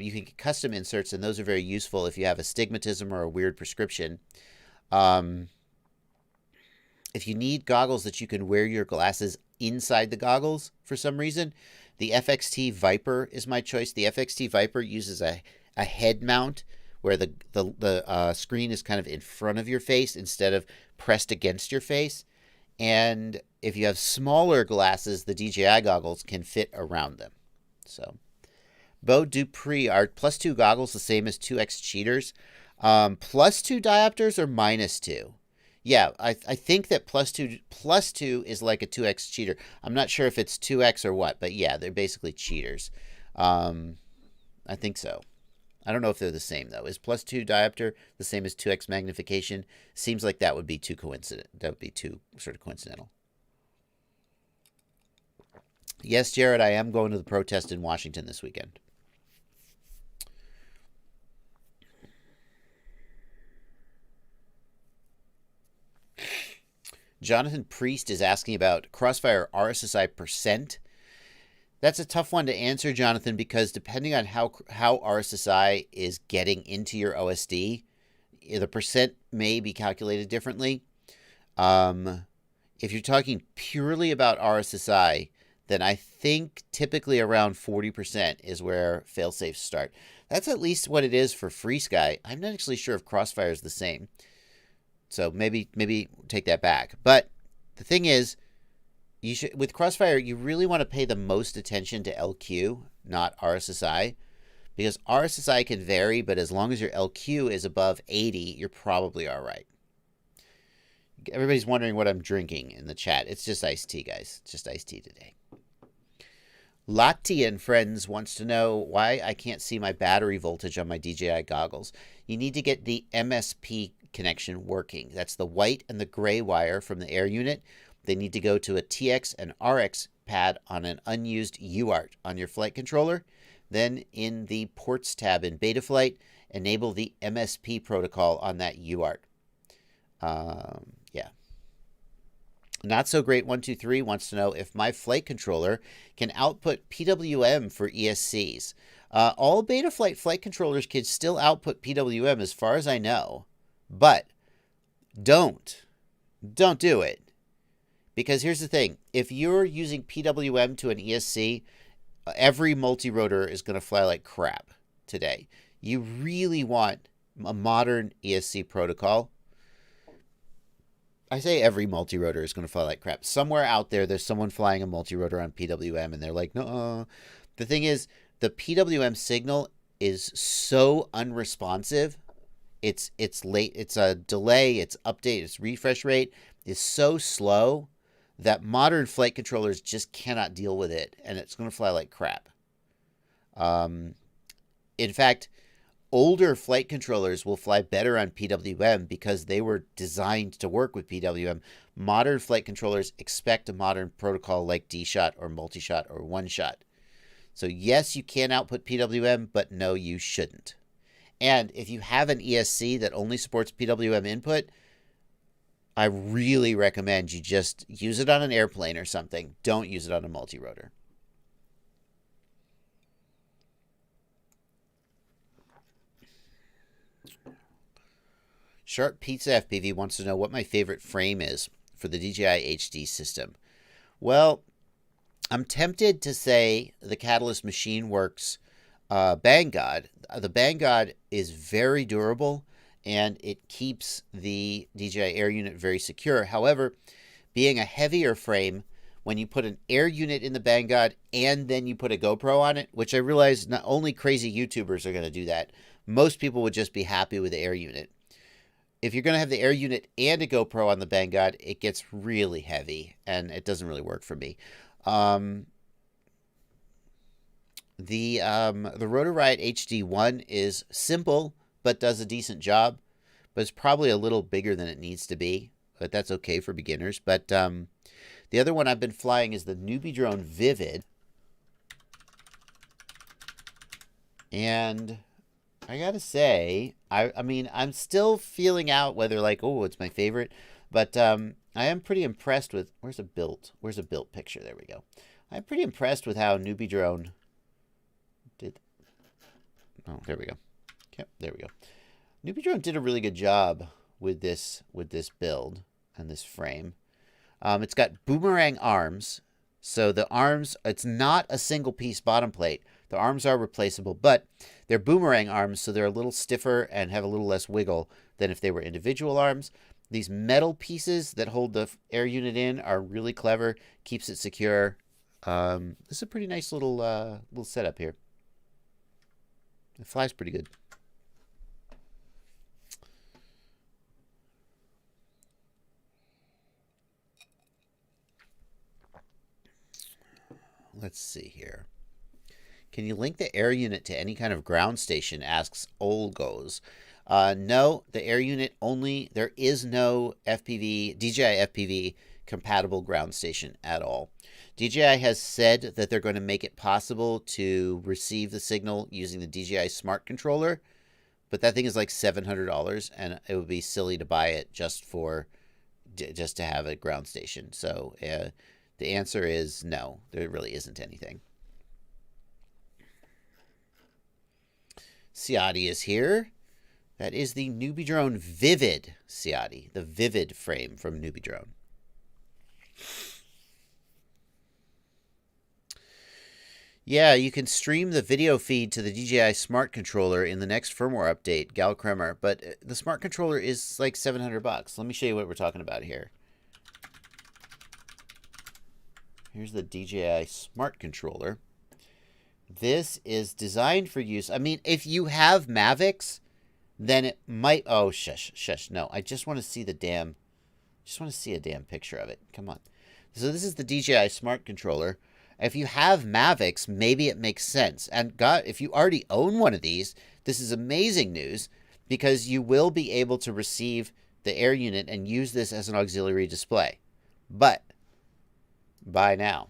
Speaker 2: You can get custom inserts, and those are very useful if you have astigmatism or a weird prescription. If you need goggles that you can wear your glasses inside the goggles for some reason, the FXT Viper is my choice. The FXT Viper uses a head mount where the screen is kind of in front of your face instead of pressed against your face. And if you have smaller glasses, the DJI goggles can fit around them. So, Bo Dupree, are +2 goggles the same as 2X cheaters? +2 diopters or -2? Yeah, I think that +2 is like a 2X cheater. I'm not sure if it's 2X or what, but yeah, they're basically cheaters. I think so. I don't know if they're the same, though. Is +2 diopter the same as 2x magnification? Seems like that would be too coincident. That would be too sort of coincidental. Yes, Jared, I am going to the protest in Washington this weekend. Jonathan Priest is asking about Crossfire RSSI percent. That's a tough one to answer, Jonathan, because depending on how RSSI is getting into your OSD, the percent may be calculated differently. If you're talking purely about RSSI, then I think typically around 40% is where failsafes start. That's at least what it is for FreeSky. I'm not actually sure if Crossfire is the same. So maybe take that back. But the thing is, you should, with Crossfire, you really want to pay the most attention to LQ, not RSSI, because RSSI can vary, but as long as your LQ is above 80, you're probably all right. Everybody's wondering what I'm drinking in the chat. It's just iced tea, guys. It's just iced tea today. Lati and Friends wants to know why I can't see my battery voltage on my DJI goggles. You need to get the MSP connection working. That's the white and the gray wire from the air unit. They need to go to a TX and RX pad on an unused UART on your flight controller. Then in the ports tab in Betaflight, enable the MSP protocol on that UART. Yeah. Not so great 123 wants to know if my flight controller can output PWM for ESCs. All Betaflight flight controllers can still output PWM as far as I know, but don't do it. Because here's the thing, if you're using PWM to an ESC, every multi-rotor is going to fly like crap today. You really want a modern ESC protocol. I say every multi-rotor is going to fly like crap. Somewhere out there, there's someone flying a multi-rotor on PWM, and they're like, no. The thing is, the PWM signal is so unresponsive. It's late. It's a delay. It's update. Its refresh rate is so slow that modern flight controllers just cannot deal with it, and it's going to fly like crap. In fact, older flight controllers will fly better on PWM because they were designed to work with PWM. Modern flight controllers expect a modern protocol like D-Shot or multi-shot or one-shot. So yes, you can output PWM, but no, you shouldn't. And if you have an ESC that only supports PWM input, I really recommend you just use it on an airplane or something. Don't use it on a multi-rotor. Sharp Pizza FPV wants to know what my favorite frame is for the DJI HD system. Well, I'm tempted to say the Catalyst Machine Works Bang God. The Bang God is very durable, and it keeps the DJI Air unit very secure. However, being a heavier frame, when you put an air unit in the Bang God and then you put a GoPro on it, which I realize not only crazy YouTubers are going to do that, most people would just be happy with the air unit. If you're going to have the air unit and a GoPro on the Bang God, it gets really heavy, and it doesn't really work for me. The Rotor Riot HD1 is simple, but does a decent job. But it's probably a little bigger than it needs to be. But that's okay for beginners. But the other one I've been flying is the Newbie Drone Vivid. And I gotta say, I mean, I'm still feeling out whether like, oh, it's my favorite. But I am pretty impressed with, where's a built picture? There we go. I'm pretty impressed with how Newbie Drone did. Oh, there we go. Yep, there we go. Newbie Drone did a really good job with this build and this frame. It's got boomerang arms. So the arms, it's not a single piece bottom plate. The arms are replaceable, but they're boomerang arms, so they're a little stiffer and have a little less wiggle than if they were individual arms. These metal pieces that hold the air unit in are really clever, keeps it secure. This is a pretty nice little setup here. It flies pretty good. Let's see here. Can you link the air unit to any kind of ground station? Asks Olgos. No, the air unit only, there is no DJI FPV compatible ground station at all. DJI has said that they're going to make it possible to receive the signal using the DJI Smart Controller, but that thing is like $700, and it would be silly to buy it just to have a ground station. So the answer is no, there really isn't anything. Ciati is here. That is the Newbie Drone Vivid Ciati, the Vivid frame from Newbie Drone. Yeah, you can stream the video feed to the DJI Smart Controller in the next firmware update, Gal Kremer, but the Smart Controller is like $700. Let me show you what we're talking about here. Here's the DJI Smart Controller. This is designed for use. I mean, if you have Mavics, then it might... Oh, shush. No, I just want to see a damn picture of it. Come on. So this is the DJI Smart Controller. If you have Mavics, maybe it makes sense. And God, if you already own one of these, this is amazing news, because you will be able to receive the air unit and use this as an auxiliary display. But buy now.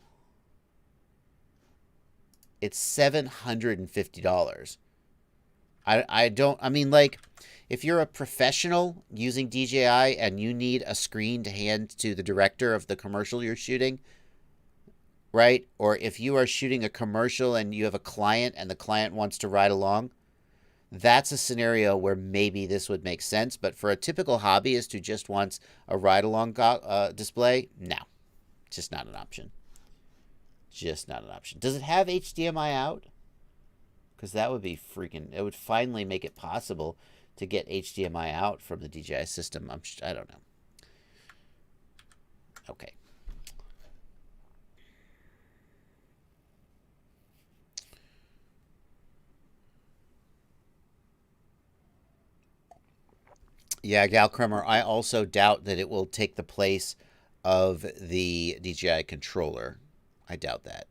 Speaker 2: It's $750. I mean, like, if you're a professional using DJI and you need a screen to hand to the director of the commercial you're shooting, right? Or if you are shooting a commercial and you have a client and the client wants to ride along, that's a scenario where maybe this would make sense. But for a typical hobbyist who just wants a ride-along display, no. Just not an option. Just not an option. Does it have HDMI out? Because that would be freaking... It would finally make it possible to get HDMI out from the DJI system. I don't know. Okay. Yeah, Gal Kremer, I also doubt that it will take the place of the DJI controller. I doubt that.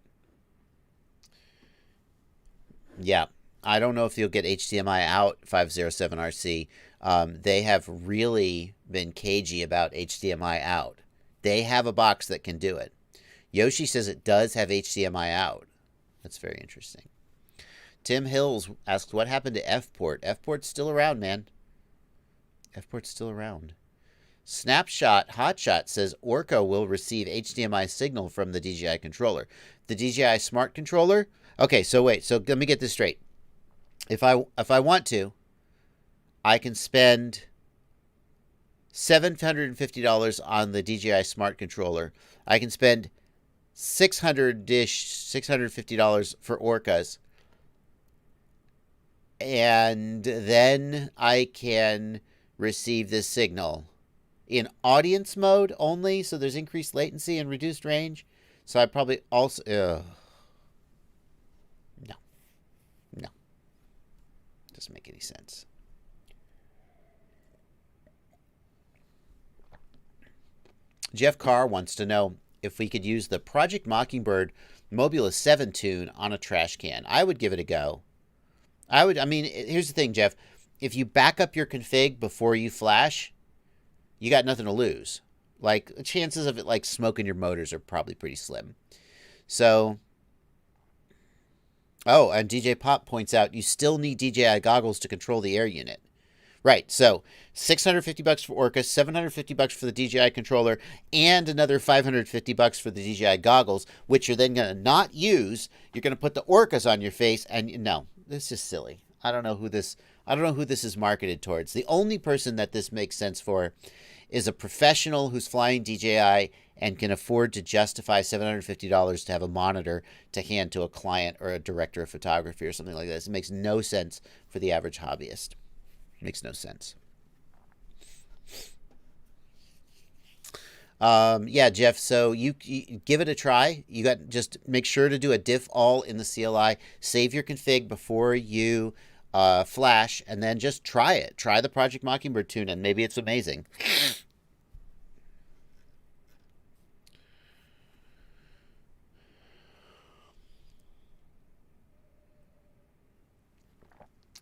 Speaker 2: Yeah, I don't know if you'll get HDMI out, 507RC. They have really been cagey about HDMI out. They have a box that can do it. Yoshi says it does have HDMI out. That's very interesting. Tim Hills asks, what happened to F-Port? F-Port's still around, man. F-Port's still around. Snapshot Hotshot says Orca will receive HDMI signal from the DJI controller. The DJI Smart Controller? Okay, so wait. So let me get this straight. If I want to, I can spend $750 on the DJI Smart Controller. I can spend $650 for Orcas. And then I can receive this signal in audience mode only, so there's increased latency and reduced range. So I probably also... No. Doesn't make any sense. Jeff Carr wants to know if we could use the Project Mockingbird Mobula 7 tune on a trash can. I would give it a go. I mean, here's the thing, Jeff. If you back up your config before you flash, you got nothing to lose. Like, the chances of it, like, smoking your motors are probably pretty slim. So... Oh, and DJ Pop points out you still need DJI goggles to control the air unit. Right, so $650 for Orca, $750 for the DJI controller, and another $550 for the DJI goggles, which you're then going to not use. You're going to put the Orcas on your face, and no, this is silly. I don't know who this is marketed towards. The only person that this makes sense for is a professional who's flying DJI and can afford to justify $750 to have a monitor to hand to a client or a director of photography or something like this. It makes no sense for the average hobbyist. It makes no sense. Yeah, Jeff, so you give it a try. You got just make sure to do a diff all in the CLI. Save your config before you flash, and then just try it. Try the Project Mockingbird tune, and maybe it's amazing.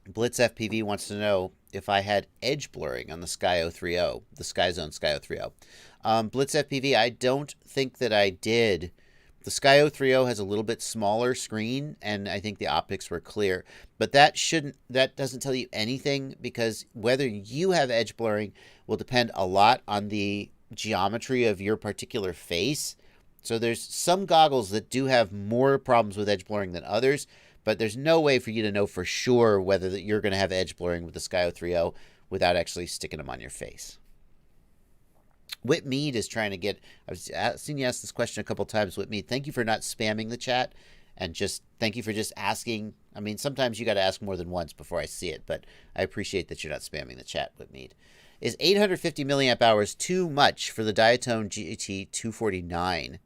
Speaker 2: Blitz FPV wants to know if I had edge blurring on the Sky 030, the SkyZone Sky 030. Blitz FPV, I don't think that I did. The Sky 030 has a little bit smaller screen, and I think the optics were clear. But that doesn't tell you anything, because whether you have edge blurring will depend a lot on the geometry of your particular face. So there's some goggles that do have more problems with edge blurring than others, but there's no way for you to know for sure whether that you're going to have edge blurring with the Sky 030 without actually sticking them on your face. Whitmead is trying to get, I've seen you ask this question a couple times, Whitmead. Thank you for not spamming the chat, and just thank you for just asking. I mean, sometimes you got to ask more than once before I see it, but I appreciate that you're not spamming the chat, Whitmead. Is 850 milliamp hours too much for the Diatone GT 249?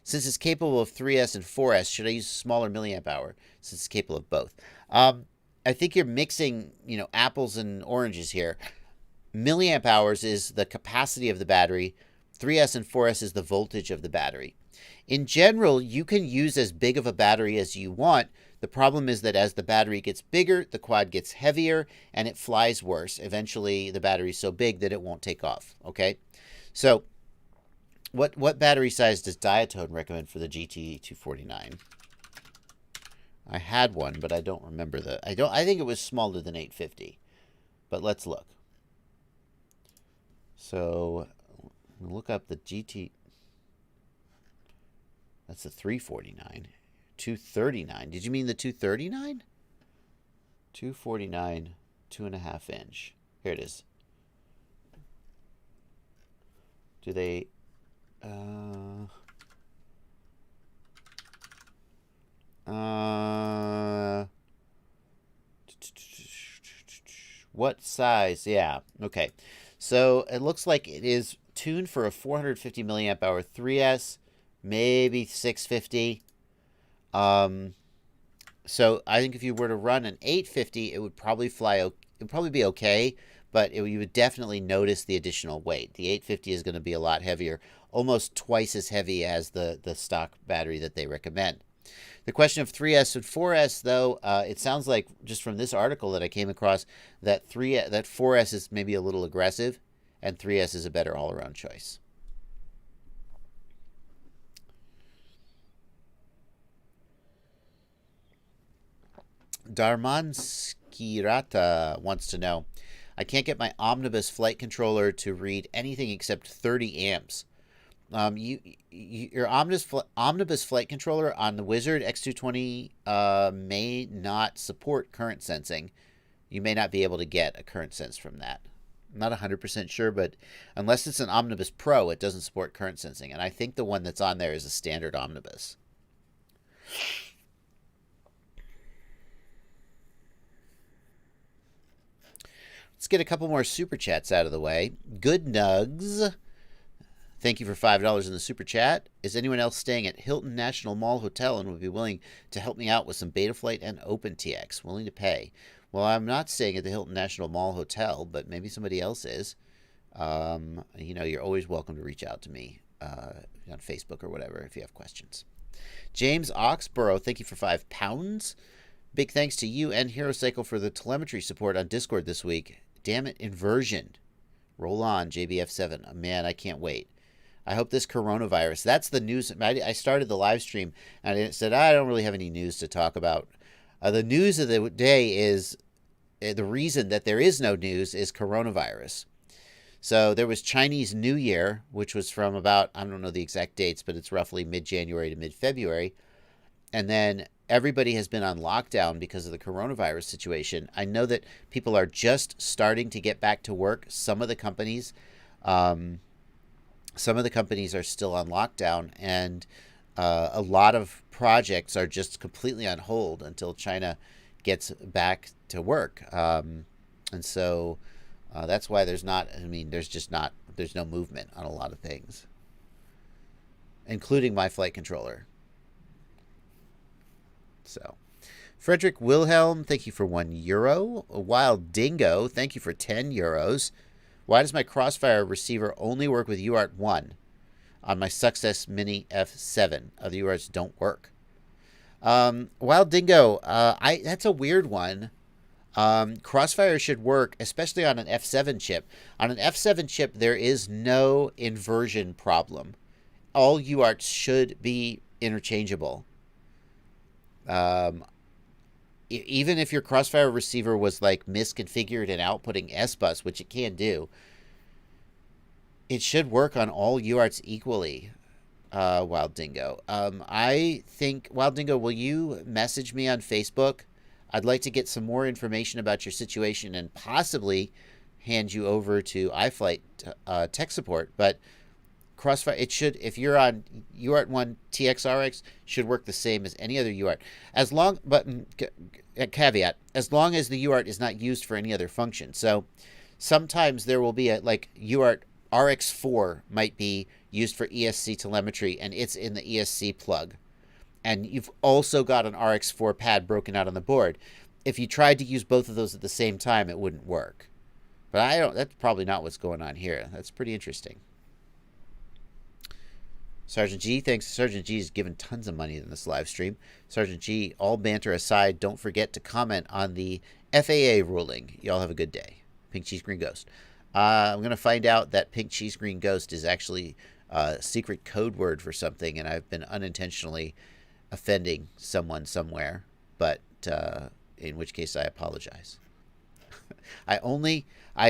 Speaker 2: Since it's capable of 3S and 4S, should I use a smaller milliamp hour since it's capable of both? I think you're mixing, apples and oranges here. Milliamp hours is the capacity of the battery. 3S and 4S is the voltage of the battery. In general, you can use as big of a battery as you want. The problem is that as the battery gets bigger, the quad gets heavier and it flies worse. Eventually, the battery's so big that it won't take off. Okay? So, what battery size does Diatone recommend for the GT 249? I had one, but I don't remember I think it was smaller than 850. But let's look. So, look up the GT. That's the 349. 239. Did you mean the 239? 249, 2.5 inch. Here it is. Do they... what size? Yeah. Okay. So it looks like it is tuned for a 450 milliamp hour 3S, maybe 650. So I think if you were to run an 850, it would probably it would probably be okay, but you would definitely notice the additional weight. The 850 is going to be a lot heavier, almost twice as heavy as the stock battery that they recommend. The question of 3S and 4S, though, it sounds like just from this article that I came across that 4S is maybe a little aggressive, and 3S is a better all-around choice. Darmanskirata wants to know, I can't get my Omnibus flight controller to read anything except 30 amps. Your Omnibus flight controller on the Wizard X220 may not support current sensing. You may not be able to get a current sense from that. I'm not 100% sure, but unless it's an Omnibus Pro, it doesn't support current sensing. And I think the one that's on there is a standard Omnibus. Let's get a couple more super chats out of the way. Good Nugs. Thank you for $5 in the super chat. Is anyone else staying at Hilton National Mall Hotel and would be willing to help me out with some Betaflight and OpenTX? Willing to pay. Well, I'm not staying at the Hilton National Mall Hotel, but maybe somebody else is. You're always welcome to reach out to me on Facebook or whatever if you have questions. James Oxborough, thank you for £5. Big thanks to you and HeroCycle for the telemetry support on Discord this week. Damn it, inversion. Roll on, JBF7. Man, I can't wait. I hope this coronavirus, that's the news. I started the live stream and it said, I don't really have any news to talk about. The news of the day is, the reason that there is no news is coronavirus. So there was Chinese New Year, which was from about, I don't know the exact dates, but it's roughly mid-January to mid-February. And then everybody has been on lockdown because of the coronavirus situation. I know that people are just starting to get back to work. Some of the companies are still on lockdown, and a lot of projects are just completely on hold until China gets back to work. And so that's why there's no movement on a lot of things, including my flight controller. So, Frederick Wilhelm, thank you for €1. A Wild Dingo, thank you for €10. Why does my Crossfire receiver only work with UART 1 on my Success Mini F7? Other UARTs don't work. Wild Dingo, that's a weird one. Crossfire should work, especially on an F7 chip. On an F7 chip, there is no inversion problem. All UARTs should be interchangeable. Even if your Crossfire receiver was like misconfigured and outputting S-Bus, which it can do, it should work on all UARTs equally. Wild Dingo. I think, Wild Dingo, will you message me on Facebook? I'd like to get some more information about your situation and possibly hand you over to iFlight tech support. But Crossfire, it should, if you're on UART 1 TXRX, should work the same as any other UART. As long, but caveat, as long as the UART is not used for any other function. So sometimes there will be a, like UART RX4 might be used for ESC telemetry and it's in the ESC plug. And you've also got an RX4 pad broken out on the board. If you tried to use both of those at the same time, it wouldn't work. But that's probably not what's going on here. That's pretty interesting. Sergeant G, thanks. Sergeant G is given tons of money in this live stream. Sergeant G, all banter aside, don't forget to comment on the FAA ruling. Y'all have a good day. Pink Cheese Green Ghost. I'm going to find out that Pink Cheese Green Ghost is actually a secret code word for something, and I've been unintentionally offending someone somewhere, but in which case I apologize. I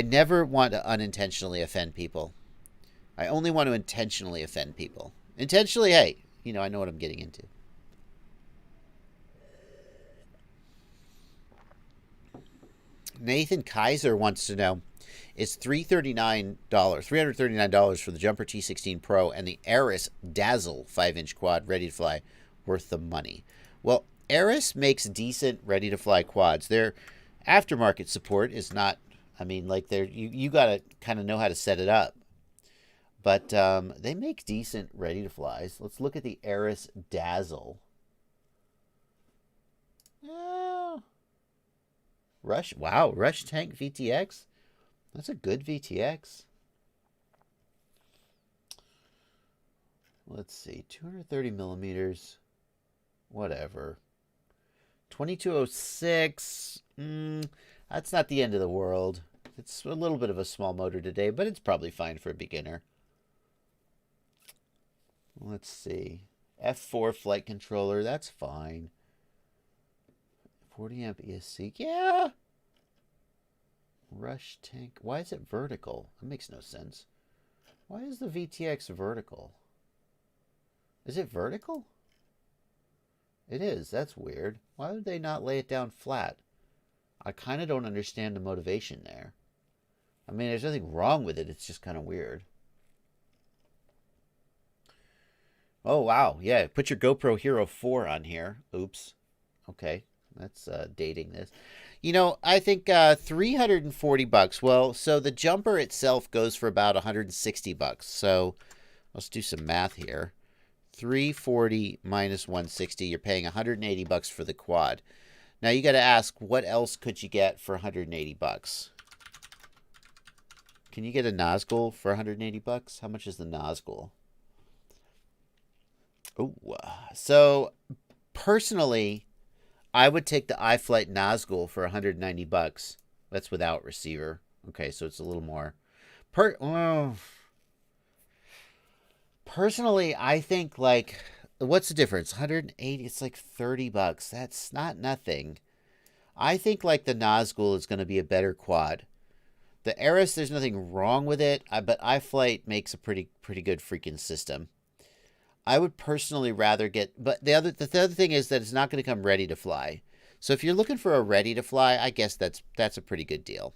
Speaker 2: never want to unintentionally offend people. I only want to intentionally offend people. Intentionally, hey, you know, I know what I'm getting into. Nathan Kaiser wants to know, is $339 for the Jumper T16 Pro and the Aris Dazzle 5-inch quad ready to fly worth the money? Well, Aris makes decent ready to fly quads. Their aftermarket support is not, I mean, like you got to kind of know how to set it up. But they make decent ready to flies. Let's look at the Aris Dazzle. Rush Tank VTX. That's a good VTX. Let's see, 230 millimeters. Whatever. 2206. That's not the end of the world. It's a little bit of a small motor today, but it's probably fine for a beginner. Let's see. F4 flight controller. That's fine. 40 amp ESC. Yeah. Rush tank. Why is it vertical? That makes no sense. Why is the VTX vertical? Is it vertical? It is. That's weird. Why would they not lay it down flat? I kind of don't understand the motivation there. I mean, there's nothing wrong with it. It's just kind of weird. Oh, wow. Yeah, put your GoPro Hero 4 on here. Oops. Okay, that's dating this. You know, I think $340. Well, so the jumper itself goes for about $160. So let's do some math here. 340 minus 160, you're paying $180 for the quad. Now you got to ask, what else could you get for $180? Can you get a Nazgul for $180? How much is the Nazgul? Oh, so personally, I would take the iFlight Nazgul for $190. That's without receiver. Okay, so it's a little more. Personally, I think, like, what's the difference? 180, it's like $30. That's not nothing. I think, like, the Nazgul is going to be a better quad. The Aris, there's nothing wrong with it, but iFlight makes a pretty good freaking system. I would personally rather get, but the other thing is that it's not going to come ready to fly. So if you're looking for a ready to fly, I guess that's a pretty good deal.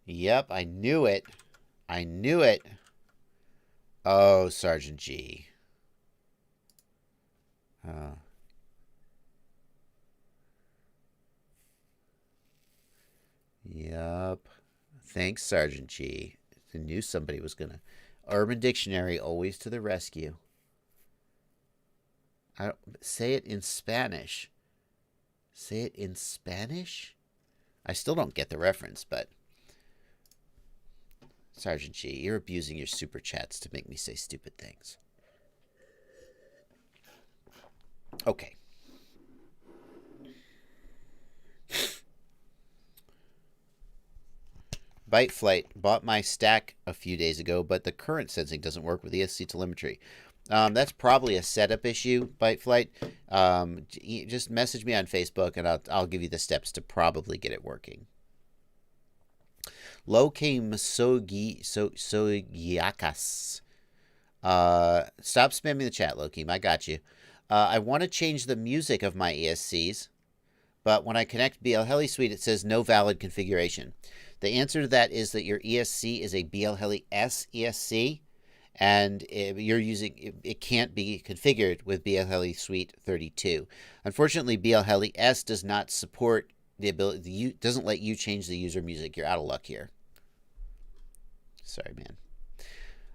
Speaker 2: Yep, I knew it. I knew it. Oh, Sergeant G. Oh. Yep. Thanks, Sergeant G. I knew somebody was going to. Urban Dictionary, always to the rescue. Say it in Spanish. Say it in Spanish? I still don't get the reference, but... Sergeant G, you're abusing your super chats to make me say stupid things. Okay. Byte Flight bought my stack a few days ago, but the current sensing doesn't work with ESC telemetry. That's probably a setup issue, Byte Flight. Just message me on Facebook, and I'll give you the steps to probably get it working. Loke Sogiakas. Stop spamming the chat, Loki. I got you. I want to change the music of my ESCs, but when I connect BL Heli Suite, it says no valid configuration. The answer to that is that your ESC is a BL Heli S ESC, and it can't be configured with BL Heli Suite 32. Unfortunately, BL Heli S does not support the ability. Doesn't let you change the user music. You're out of luck here. Sorry, man.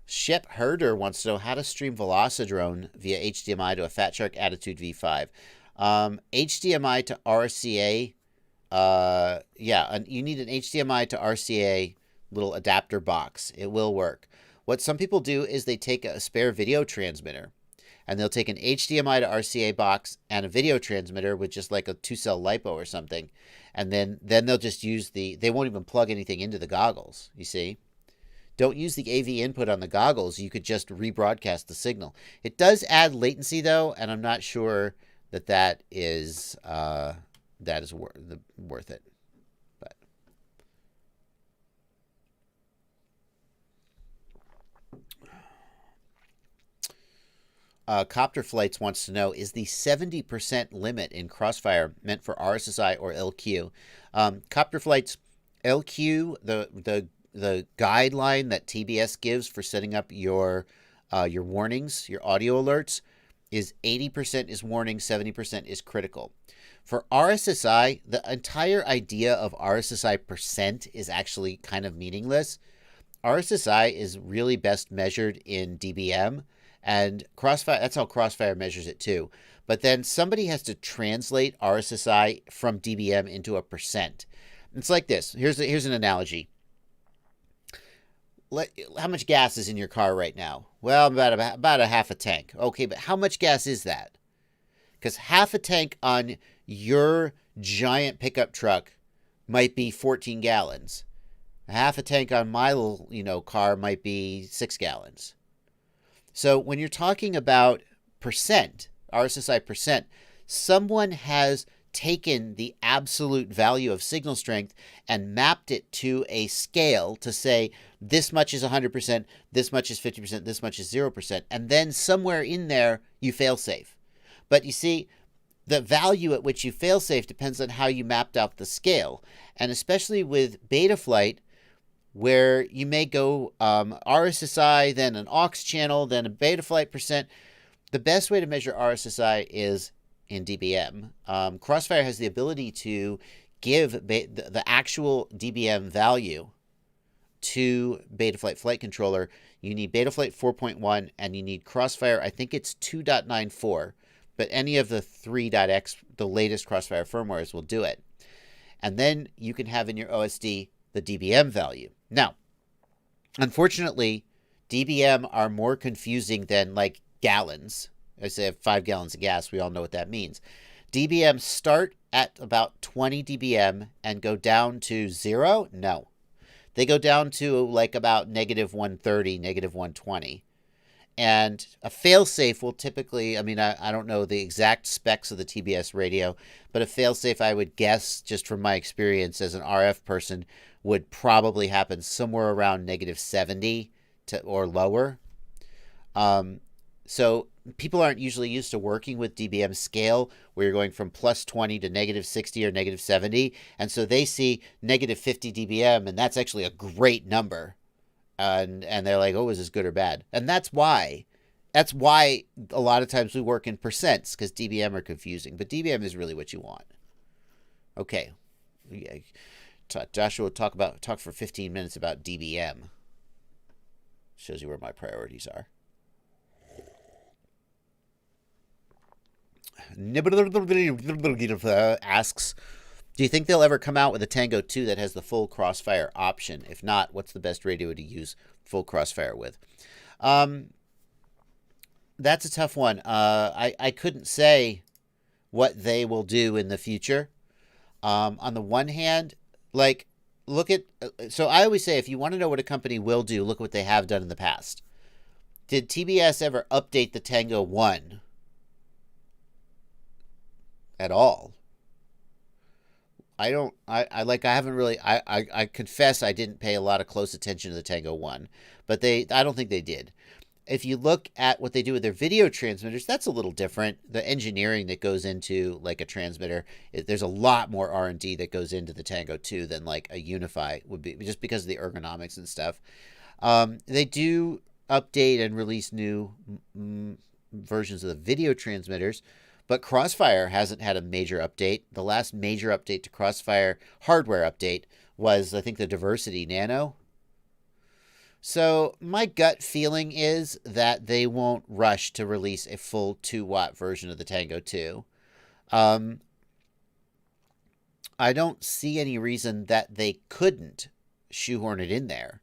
Speaker 2: Shep Herder wants to know how to stream Velocidrone via HDMI to a Fat Shark Attitude V5. HDMI to RCA. You need an HDMI to RCA little adapter box. It will work. What some people do is they take a spare video transmitter, and they'll take an HDMI to RCA box and a video transmitter with just like a 2-cell LiPo or something, and then they'll just use they won't even plug anything into the goggles, you see. Don't use the AV input on the goggles. You could just rebroadcast the signal. It does add latency, though, and I'm not sure that is worth it. But Copter Flights wants to know, is the 70% limit in Crossfire meant for RSSI or LQ? Copter Flights, LQ, the guideline that TBS gives for setting up your warnings, your audio alerts, is 80% is warning, 70% is critical. For RSSI, the entire idea of RSSI percent is actually kind of meaningless. RSSI is really best measured in dBm, and Crossfire, that's how Crossfire measures it too. But then somebody has to translate RSSI from dBm into a percent. It's like this. Here's an analogy. How much gas is in your car right now? Well, about a half a tank. Okay, but how much gas is that? Because half a tank on your giant pickup truck might be 14 gallons. Half a tank on my little, car might be 6 gallons. So when you're talking about percent, RSSI percent, someone has taken the absolute value of signal strength and mapped it to a scale to say this much is 100%, this much is 50%, this much is 0%, and then somewhere in there you fail safe. But you see, the value at which you fail safe depends on how you mapped out the scale, and especially with Betaflight, where you may go RSSI, then an aux channel, then a Betaflight percent. The best way to measure RSSI is in dBm. Crossfire has the ability to give the actual dBm value to Betaflight Flight Controller. You need Betaflight 4.1 and you need Crossfire, I think it's 2.94, but any of the 3.x, the latest Crossfire firmwares will do it. And then you can have in your OSD the dBm value. Now, unfortunately, dBm are more confusing than like gallons. I say 5 gallons of gas. We all know what that means. dBm start at about 20 dBm and go down to 0? No. They go down to like about negative 130, negative 120. And a failsafe will typically, I don't know the exact specs of the TBS radio, but a failsafe, I would guess, just from my experience as an RF person, would probably happen somewhere around negative 70 or lower. So people aren't usually used to working with dBm scale where you're going from plus 20 to negative 60 or negative 70. And so they see negative 50 dBm, and that's actually a great number. And they're like, oh, is this good or bad? And that's why a lot of times we work in percents, because dBm are confusing. But dBm is really what you want. Okay. Joshua will talk for 15 minutes about dBm. Shows you where my priorities are. Asks, do you think they'll ever come out with a Tango 2 that has the full Crossfire option? If not, what's the best radio to use full Crossfire with? That's a tough one. I couldn't say what they will do in the future. On the one hand, like look at, so I always say, if you want to know what a company will do, look what they have done in the past. Did TBS ever update the Tango 1 at all? I confess I didn't pay a lot of close attention to the Tango 1, but I don't think they did. If you look at what they do with their video transmitters, that's a little different. The engineering that goes into like a transmitter, there's a lot more R&D that goes into the Tango 2 than like a Unify would be, just because of the ergonomics and stuff. They do update and release new versions of the video transmitters, but Crossfire hasn't had a major update. The last major update to Crossfire hardware update was, I think, the Diversity Nano. So my gut feeling is that they won't rush to release a full 2-watt version of the Tango 2. I don't see any reason that they couldn't shoehorn it in there,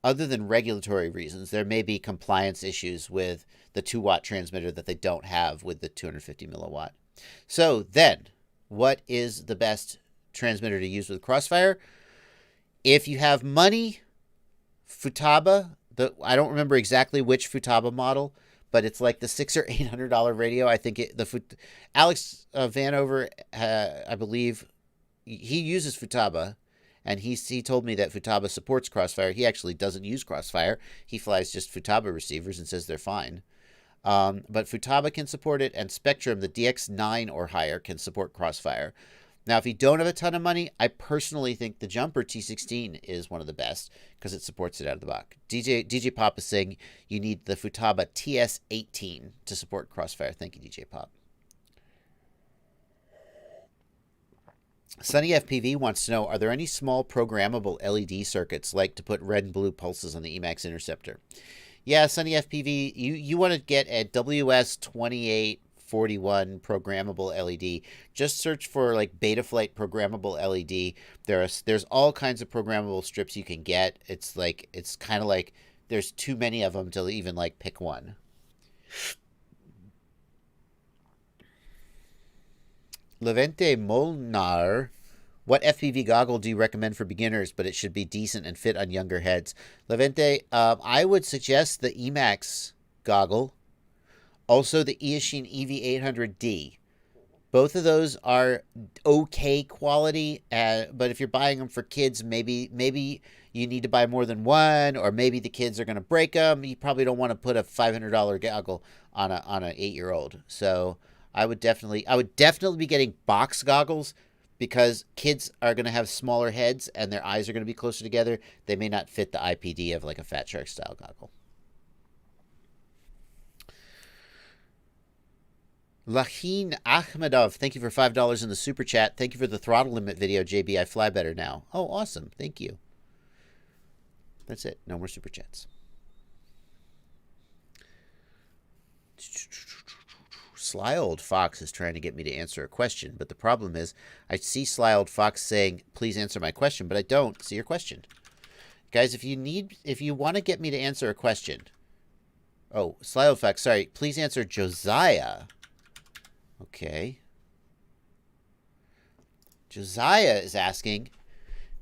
Speaker 2: other than regulatory reasons. There may be compliance issues with the 2-watt transmitter that they don't have with the 250 milliwatt. So then, what is the best transmitter to use with Crossfire? If you have money, Futaba, I don't remember exactly which Futaba model, but it's like the $600 or $800 radio. I think Alex Vanover, I believe, he uses Futaba, and he told me that Futaba supports Crossfire. He actually doesn't use Crossfire. He flies just Futaba receivers and says they're fine. But Futaba can support it, and Spectrum, the DX9 or higher, can support Crossfire. Now, if you don't have a ton of money, I personally think the Jumper T16 is one of the best because it supports it out of the box. DJ Pop is saying you need the Futaba TS18 to support Crossfire. Thank you, DJ Pop. Sunny FPV wants to know, are there any small programmable LED circuits like to put red and blue pulses on the Emax interceptor? Yeah, Sunny FPV, you want to get a WS2841 programmable LED. Just search for like Betaflight programmable LED. There's all kinds of programmable strips you can get. It's kind of like there's too many of them to even like pick one. Levente Molnar, what FPV goggle do you recommend for beginners, but it should be decent and fit on younger heads? Levente, I would suggest the Emax goggle. Also, the Eachine EV800D. Both of those are okay quality, but if you're buying them for kids, maybe you need to buy more than one, or maybe the kids are going to break them. You probably don't want to put a $500 goggle on an 8-year-old. So I would definitely be getting box goggles, because kids are going to have smaller heads and their eyes are going to be closer together. They may not fit the IPD of like a Fat Shark style goggle. Lahin Ahmedov, thank you for $5 in the super chat. Thank you for the throttle limit video, JB. I fly better now. Oh, awesome. Thank you. That's it. No more super chats. Sly Old Fox is trying to get me to answer a question, but the problem is I see Sly Old Fox saying, please answer my question, but I don't see your question. Guys, if you want to get me to answer a question. Oh, Sly Old Fox, sorry. Please answer Josiah. Okay. Josiah is asking,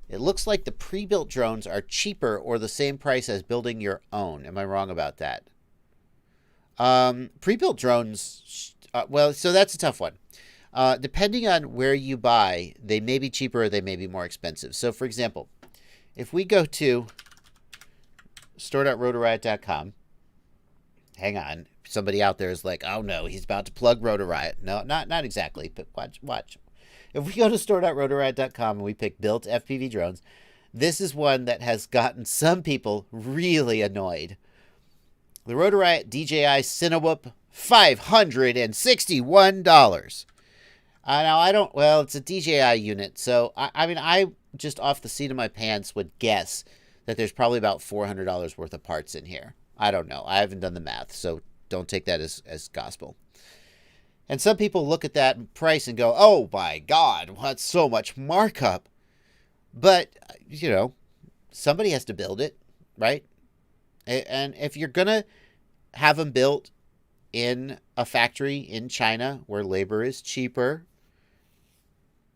Speaker 2: it looks like the pre-built drones are cheaper or the same price as building your own. Am I wrong about that? Pre-built drones, well, so that's a tough one. Depending on where you buy, they may be cheaper or they may be more expensive. So, for example, if we go to store.rotoriot.com, hang on. Somebody out there is like, oh no, he's about to plug Rotoriot. No, not exactly, but watch. If we go to store.rotoriot.com and we pick built FPV drones, this is one that has gotten some people really annoyed. The Rotoriot DJI Cinewhoop, $561. Now it's a DJI unit, so I just off the seat of my pants would guess that there's probably about $400 worth of parts in here. I don't know. I haven't done the math, so don't take that as gospel. And some people look at that price and go, oh my God, what's so much markup? But, somebody has to build it, right? And if you're going to have them built in a factory in China where labor is cheaper,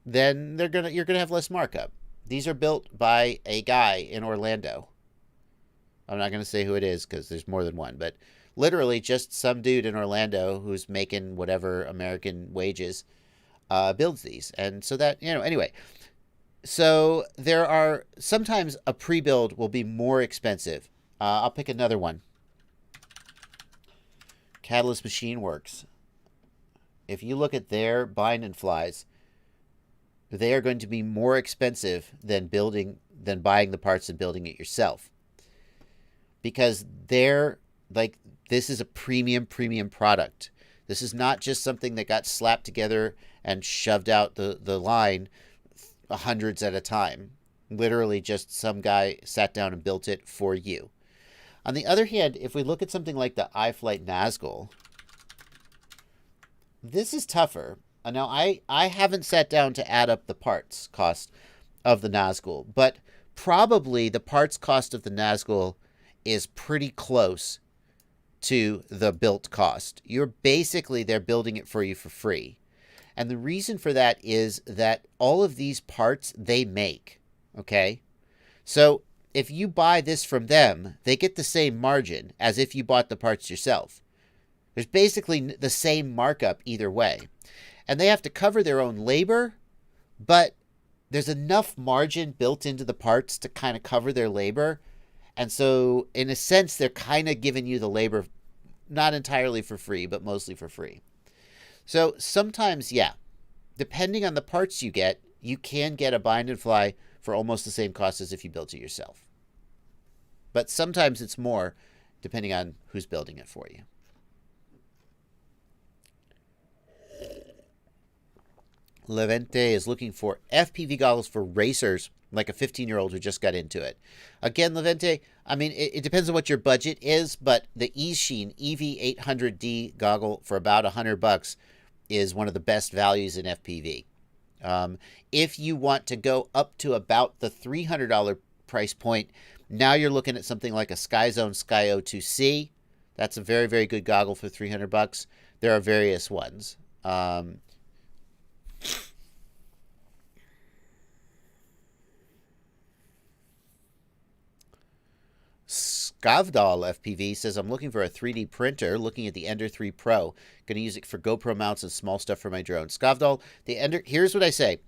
Speaker 2: then you're going to have less markup. These are built by a guy in Orlando. I'm not going to say who it is because there's more than one, but literally just some dude in Orlando who's making whatever American wages builds these. And so that, anyway. So there are, sometimes a pre-build will be more expensive. I'll pick another one. Catalyst Machine Works. If you look at their bind and flies, they are going to be more expensive than buying the parts and building it yourself. Because this is a premium product. This is not just something that got slapped together and shoved out the line hundreds at a time. Literally just some guy sat down and built it for you. On the other hand, if we look at something like the iFlight Nazgul, this is tougher. Now, I haven't sat down to add up the parts cost of the Nazgul, but probably the parts cost of the Nazgul is pretty close to the built cost. They're building it for you for free. And the reason for that is that all of these parts they make, okay? So if you buy this from them, they get the same margin as if you bought the parts yourself. There's basically the same markup either way. And they have to cover their own labor, but there's enough margin built into the parts to kind of cover their labor. And so, in a sense, they're kind of giving you the labor, not entirely for free, but mostly for free. So sometimes, yeah, depending on the parts you can get a bind and fly for almost the same cost as if you built it yourself. But sometimes it's more, depending on who's building it for you. Levente is looking for FPV goggles for racers, like a 15-year-old who just got into it. Again, Levente, I mean, it depends on what your budget is, but the eSheen EV800D goggle for about $100 is one of the best values in FPV. If you want to go up to about the $300 price point, now you're looking at something like a SkyZone Sky O2C. That's a very, very good goggle for $300. There are various ones. Skavdal FPV says, I'm looking for a 3D printer, looking at the Ender 3 Pro. Going to use it for GoPro mounts and small stuff for my drone. Skavdal, the Ender, here's what I say.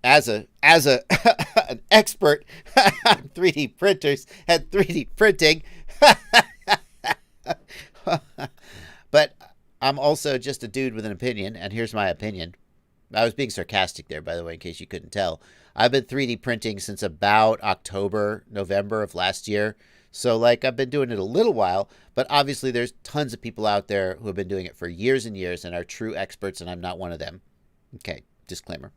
Speaker 2: As an expert on 3D printers and 3D printing, but I'm also just a dude with an opinion, and here's my opinion. I was being sarcastic there, by the way, in case you couldn't tell. I've been 3D printing since about October, November of last year. So, I've been doing it a little while, but obviously there's tons of people out there who have been doing it for years and years and are true experts, and I'm not one of them. Okay, disclaimer.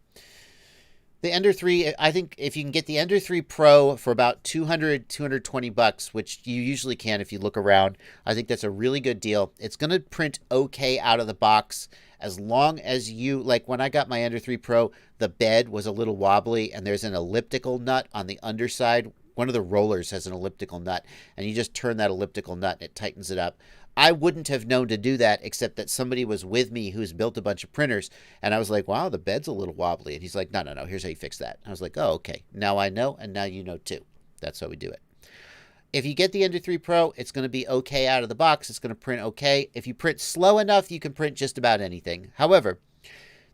Speaker 2: The Ender 3, I think if you can get the Ender 3 Pro for about $220, which you usually can if you look around, I think that's a really good deal. It's going to print okay out of the box as long as you, when I got my Ender 3 Pro, the bed was a little wobbly and there's an elliptical nut on the underside. One of the rollers has an elliptical nut, and you just turn that elliptical nut and it tightens it up. I wouldn't have known to do that except that somebody was with me who's built a bunch of printers, and I was like, wow, the bed's a little wobbly. And he's like, no, here's how you fix that. I was like, oh, okay. Now I know, and now you know too. That's how we do it. If you get the Ender 3 Pro, it's going to be okay out of the box. It's going to print okay. If you print slow enough, you can print just about anything. However,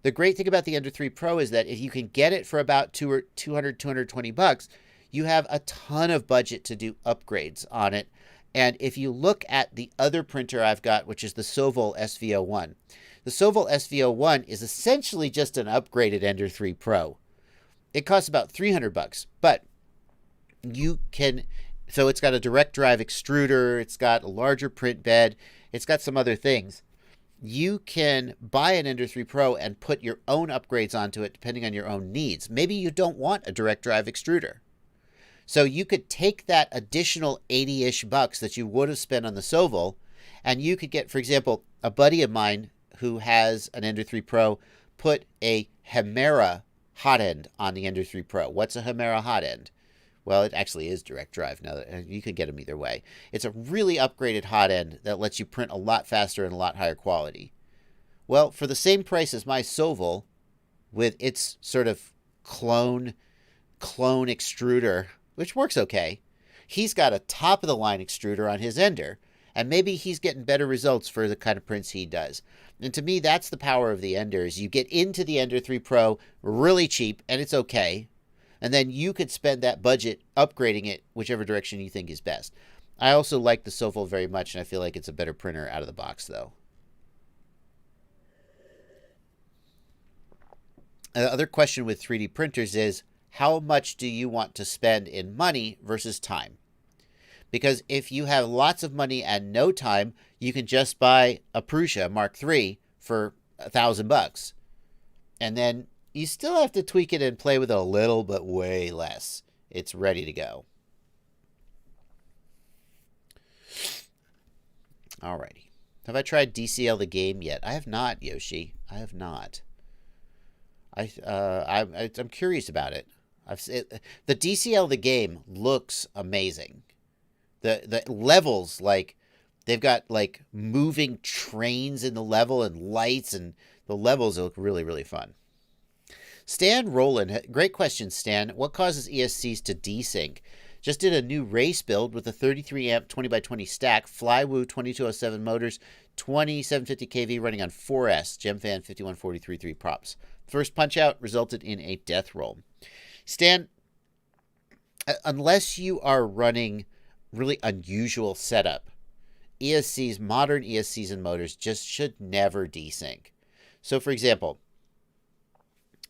Speaker 2: the great thing about the Ender 3 Pro is that if you can get it for about $220, you have a ton of budget to do upgrades on it. And if you look at the other printer I've got, which is the Sovol SV01, the Sovol SV01 is essentially just an upgraded Ender 3 Pro. It costs about $300, but you can, so it's got a direct drive extruder, it's got a larger print bed, it's got some other things. You can buy an Ender 3 Pro and put your own upgrades onto it depending on your own needs. Maybe you don't want a direct drive extruder. So you could take that additional 80-ish bucks that you would have spent on the Sovol, and you could get, for example, a buddy of mine who has an Ender 3 Pro put a Hemera hot end on the Ender 3 Pro. What's a Hemera hot end? Well, it actually is direct drive. Now, you could get them either way. It's a really upgraded hot end that lets you print a lot faster and a lot higher quality. Well, for the same price as my Sovol, with its sort of clone clone extruder, which works okay. He's got a top-of-the-line extruder on his Ender, and maybe he's getting better results for the kind of prints he does. And to me, that's the power of the Ender, is you get into the Ender 3 Pro really cheap, and it's okay. And then you could spend that budget upgrading it whichever direction you think is best. I also like the Sofol very much, and I feel like it's a better printer out of the box, though. The other question with 3D printers is, how much do you want to spend in money versus time? Because if you have lots of money and no time, you can just buy a Prusa Mark III for $1,000. And then you still have to tweak it and play with it a little, but way less. It's ready to go. Alrighty. Have I tried DCL the game yet? I have not, Yoshi. I have not. I'm curious about it. The DCL the game looks amazing. The levels, like, they've got like moving trains in the level and lights, and the levels look really, really fun. Stan Rowland, great question, Stan. What causes ESCs to desync? Just did a new race build with a 33 amp 20x20 stack, Flywoo 2207 motors, 2750 kV running on 4S, Gemfan 51433 props. First punch out resulted in a death roll. Stan, unless you are running really unusual setup, ESCs, modern ESCs and motors just should never desync. So for example,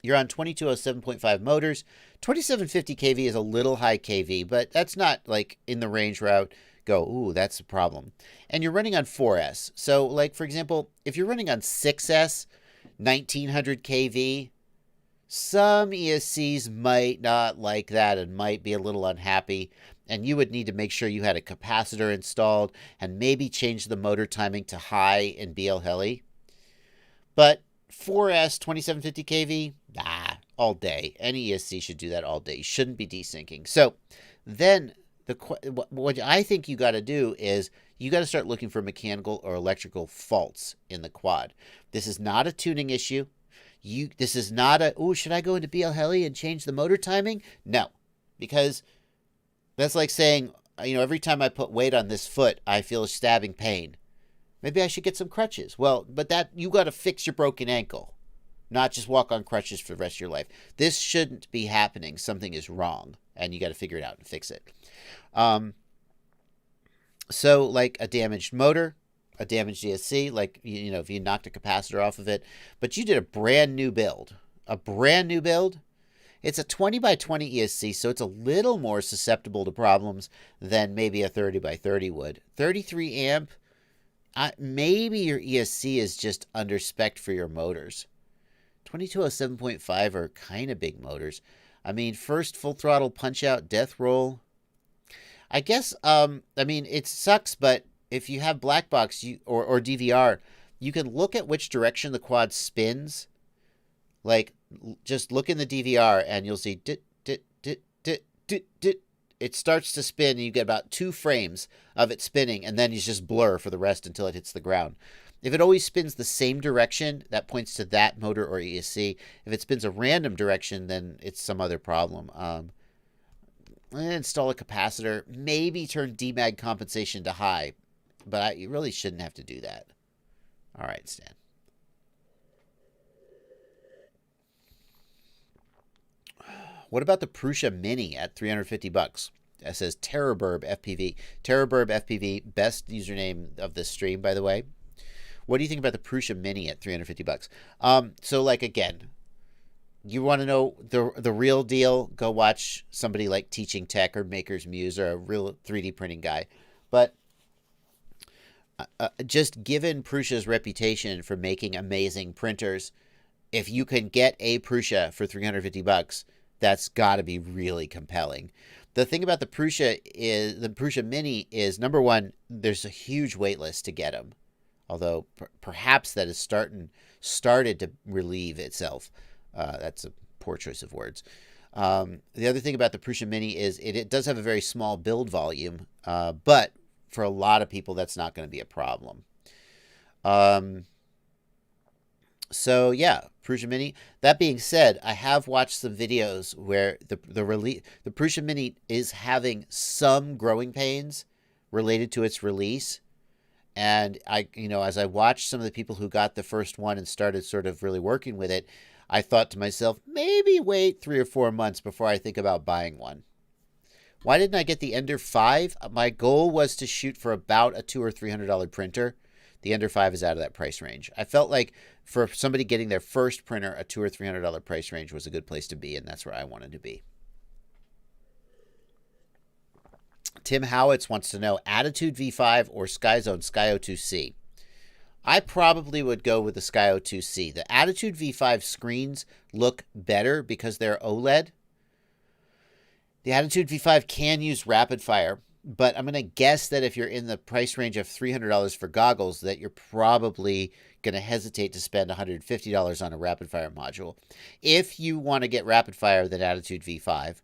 Speaker 2: you're on 2207.5 motors. 2750 kV is a little high kV, but that's not like in the range where I would go, ooh, that's a problem. And you're running on 4S. So like, for example, if you're running on 6S, 1900 kV, some ESCs might not like that and might be a little unhappy. And you would need to make sure you had a capacitor installed and maybe change the motor timing to high in BL Heli. But 4S 2750 kV, all day. Any ESC should do that all day. You shouldn't be desyncing. So then what I think you got to do is you got to start looking for mechanical or electrical faults in the quad. This is not a tuning issue. This is not a, oh, should I go into BL Heli and change the motor timing? No, because that's like saying, every time I put weight on this foot, I feel a stabbing pain. Maybe I should get some crutches. Well, but that you got to fix your broken ankle, not just walk on crutches for the rest of your life. This shouldn't be happening. Something is wrong, and you got to figure it out and fix it. So like a damaged motor, a damaged ESC, like, if you knocked a capacitor off of it, but you did a brand new build, it's a 20x20 ESC, so it's a little more susceptible to problems than maybe a 30x30 would. 33 amp, maybe your ESC is just under spec for your motors. 2207.5 are kind of big motors. I mean, first full throttle punch out death roll. I guess, it sucks, but if you have black box or DVR, you can look at which direction the quad spins. Like, just look in the DVR and you'll see it starts to spin, and you get about 2 frames of it spinning, and then you just blur for the rest until it hits the ground. If it always spins the same direction, that points to that motor or ESC. If it spins a random direction, then it's some other problem. Install a capacitor, maybe turn demag compensation to high, but you really shouldn't have to do that. All right, Stan. What about the Prusa Mini at $350? It says Terrorburb FPV. Terrorburb FPV, best username of this stream, by the way. What do you think about the Prusa Mini at $350? So, like, again, you want to know the real deal, go watch somebody like Teaching Tech or Maker's Muse or a real 3D printing guy. But just given Prusa's reputation for making amazing printers, if you can get a Prusa for $350, that's got to be really compelling. The thing about the Prusa Mini is, number one, there's a huge wait list to get them. Although perhaps that has started to relieve itself. That's a poor choice of words. The other thing about the Prusa Mini is it does have a very small build volume, but for a lot of people, that's not going to be a problem. So yeah, Prusa Mini. That being said, I have watched some videos where the Prusa Mini is having some growing pains related to its release. And as I watched some of the people who got the first one and started sort of really working with it, I thought to myself, maybe wait 3 or 4 months before I think about buying one. Why didn't I get the Ender 5? My goal was to shoot for about a $200 or $300 printer. The Ender 5 is out of that price range. I felt like for somebody getting their first printer, a $200 or $300 price range was a good place to be, and that's where I wanted to be. Tim Howitz wants to know, Attitude V5 or SkyZone Sky02C? I probably would go with the Sky02C. The Attitude V5 screens look better because they're OLED. The Attitude V5 can use rapid fire, but I'm going to guess that if you're in the price range of $300 for goggles, that you're probably going to hesitate to spend $150 on a rapid fire module. If you want to get rapid fire, then Attitude V5.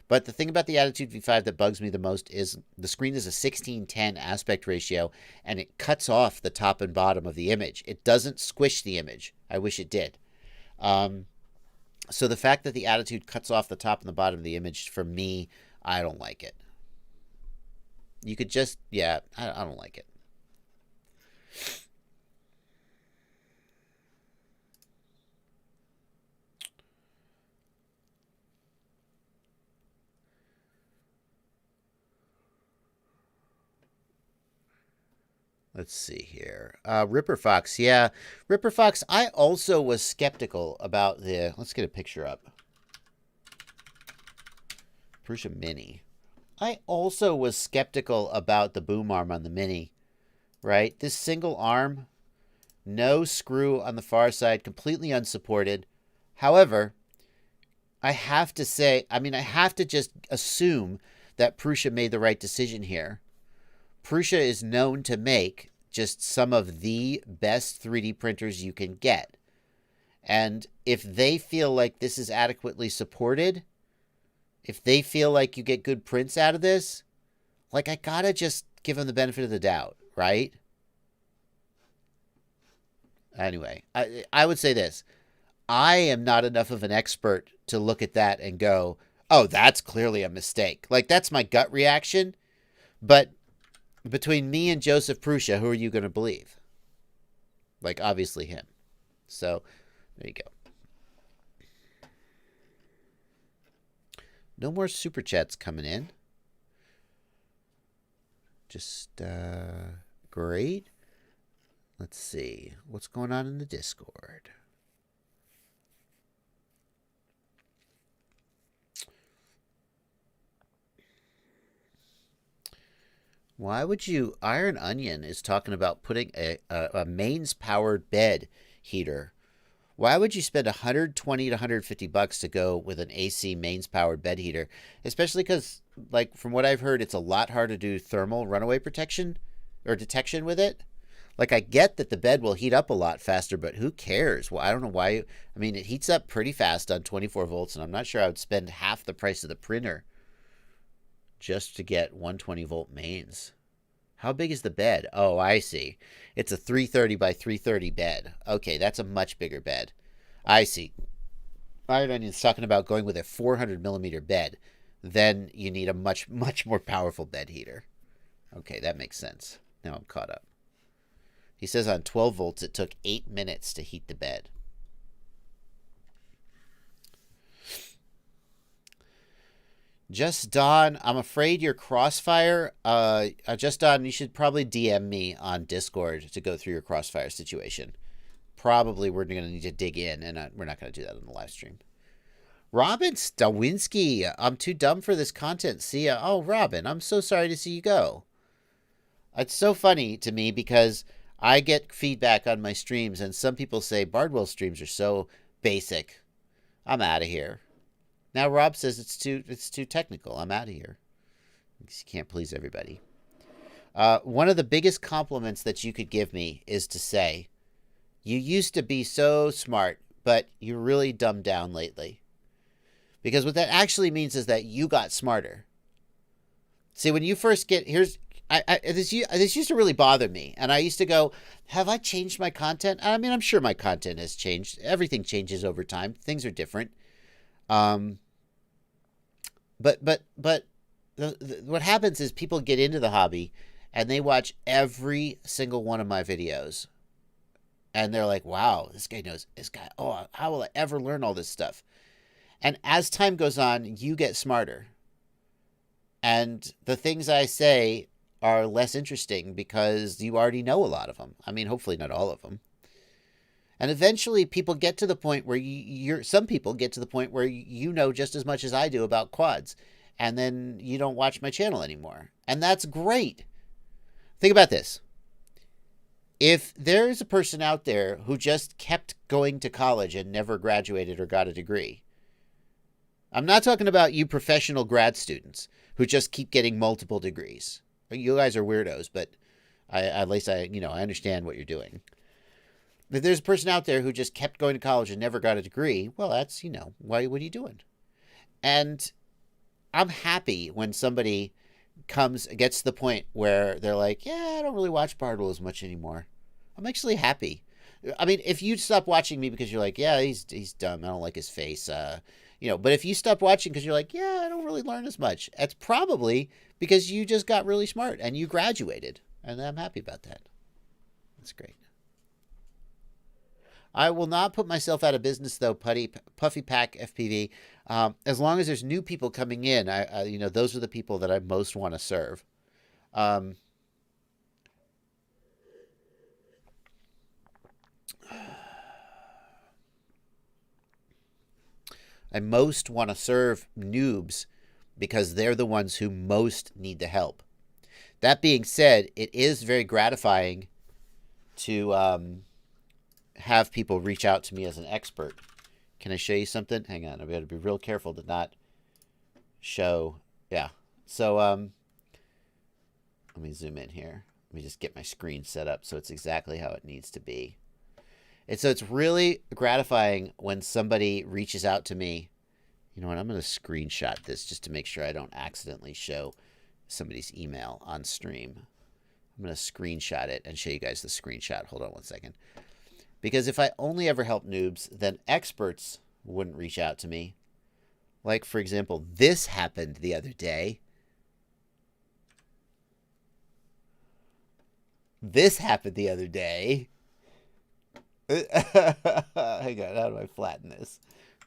Speaker 2: But the thing about the Attitude V5 that bugs me the most is the screen is a 16:10 aspect ratio, and it cuts off the top and bottom of the image. It doesn't squish the image. I wish it did. So the fact that the Attitude cuts off the top and the bottom of the image, for me, I don't like it. You could just, I don't like it. Let's see here. Ripper Fox. Yeah, Ripper Fox, I also was skeptical about the... Let's get a picture up. Prusa Mini. I also was skeptical about the boom arm on the Mini, right? This single arm, no screw on the far side, completely unsupported. However, I have to say, I have to just assume that Prusa made the right decision here. Prusa is known to make just some of the best 3D printers you can get. And if they feel like this is adequately supported, if they feel like you get good prints out of this, like, I gotta just give them the benefit of the doubt, right? Anyway, I would say this. I am not enough of an expert to look at that and go, oh, that's clearly a mistake. Like, that's my gut reaction. But between me and Joseph Prusa, who are you going to believe? Like, obviously him. So, there you go. No more super chats coming in. Just, great. Let's see. What's going on in the Discord? Why would you... Iron Onion is talking about putting a mains-powered bed heater. Why would you spend $120 to $150 to go with an AC mains-powered bed heater? Especially because, like, from what I've heard, it's a lot harder to do thermal runaway protection or detection with it. Like, I get that the bed will heat up a lot faster, but who cares? Well, I don't know why. I mean, it heats up pretty fast on 24 volts, and I'm not sure I would spend half the price of the printer just to get 120-volt mains. How big is the bed? Oh, I see. It's a 330 by 330 bed. Okay, that's a much bigger bed. I see. Iron Onion's talking about going with a 400-millimeter bed. Then you need a much, much more powerful bed heater. Okay, that makes sense. Now I'm caught up. He says on 12 volts it took 8 minutes to heat the bed. Just Don, I'm afraid your Crossfire. Just Don, you should probably DM me on Discord to go through your Crossfire situation. Probably we're going to need to dig in, and we're not going to do that on the live stream. Robin Stawinski, I'm too dumb for this content. See ya. Oh, Robin, I'm so sorry to see you go. It's so funny to me because I get feedback on my streams, and some people say Bardwell streams are so basic. I'm out of here. Now Rob says it's too technical. I'm out of here. You can't please everybody. One of the biggest compliments that you could give me is to say, you used to be so smart, but you really dumbed down lately. Because what that actually means is that you got smarter. See, when you first get... this used to really bother me, and I used to go, have I changed my content? I mean, I'm sure my content has changed. Everything changes over time. Things are different. But what happens is people get into the hobby and they watch every single one of my videos, and they're like, wow, this guy knows this guy. Oh, how will I ever learn all this stuff? And as time goes on, you get smarter. And the things I say are less interesting because you already know a lot of them. I mean, hopefully not all of them. And eventually people get to the point where some people get to the point where you know just as much as I do about quads. And then you don't watch my channel anymore. And that's great. Think about this. If there's a person out there who just kept going to college and never graduated or got a degree, I'm not talking about you professional grad students who just keep getting multiple degrees. You guys are weirdos, but at least I understand what you're doing. If there's a person out there who just kept going to college and never got a degree, well, that's, what are you doing? And I'm happy when somebody gets to the point where they're like, yeah, I don't really watch Bardwell as much anymore. I'm actually happy. I mean, if you stop watching me because you're like, yeah, he's dumb, I don't like his face, but if you stop watching because you're like, yeah, I don't really learn as much, that's probably because you just got really smart and you graduated. And I'm happy about that. That's great. I will not put myself out of business, though, Puffy Pack FPV. As long as there's new people coming in, those are the people that I most want to serve. I most want to serve noobs because they're the ones who most need the help. That being said, it is very gratifying to have people reach out to me as an expert. Can I show you something? Hang on. I've got to be real careful to not show. Yeah. So let me zoom in here. Let me just get my screen set up so it's exactly how it needs to be. And so it's really gratifying when somebody reaches out to me. You know what? I'm going to screenshot this just to make sure I don't accidentally show somebody's email on stream. I'm going to screenshot it and show you guys the screenshot. Hold on one second. Because if I only ever help noobs, then experts wouldn't reach out to me. Like, for example, this happened the other day. This happened the other day. Hang on, how do I flatten this?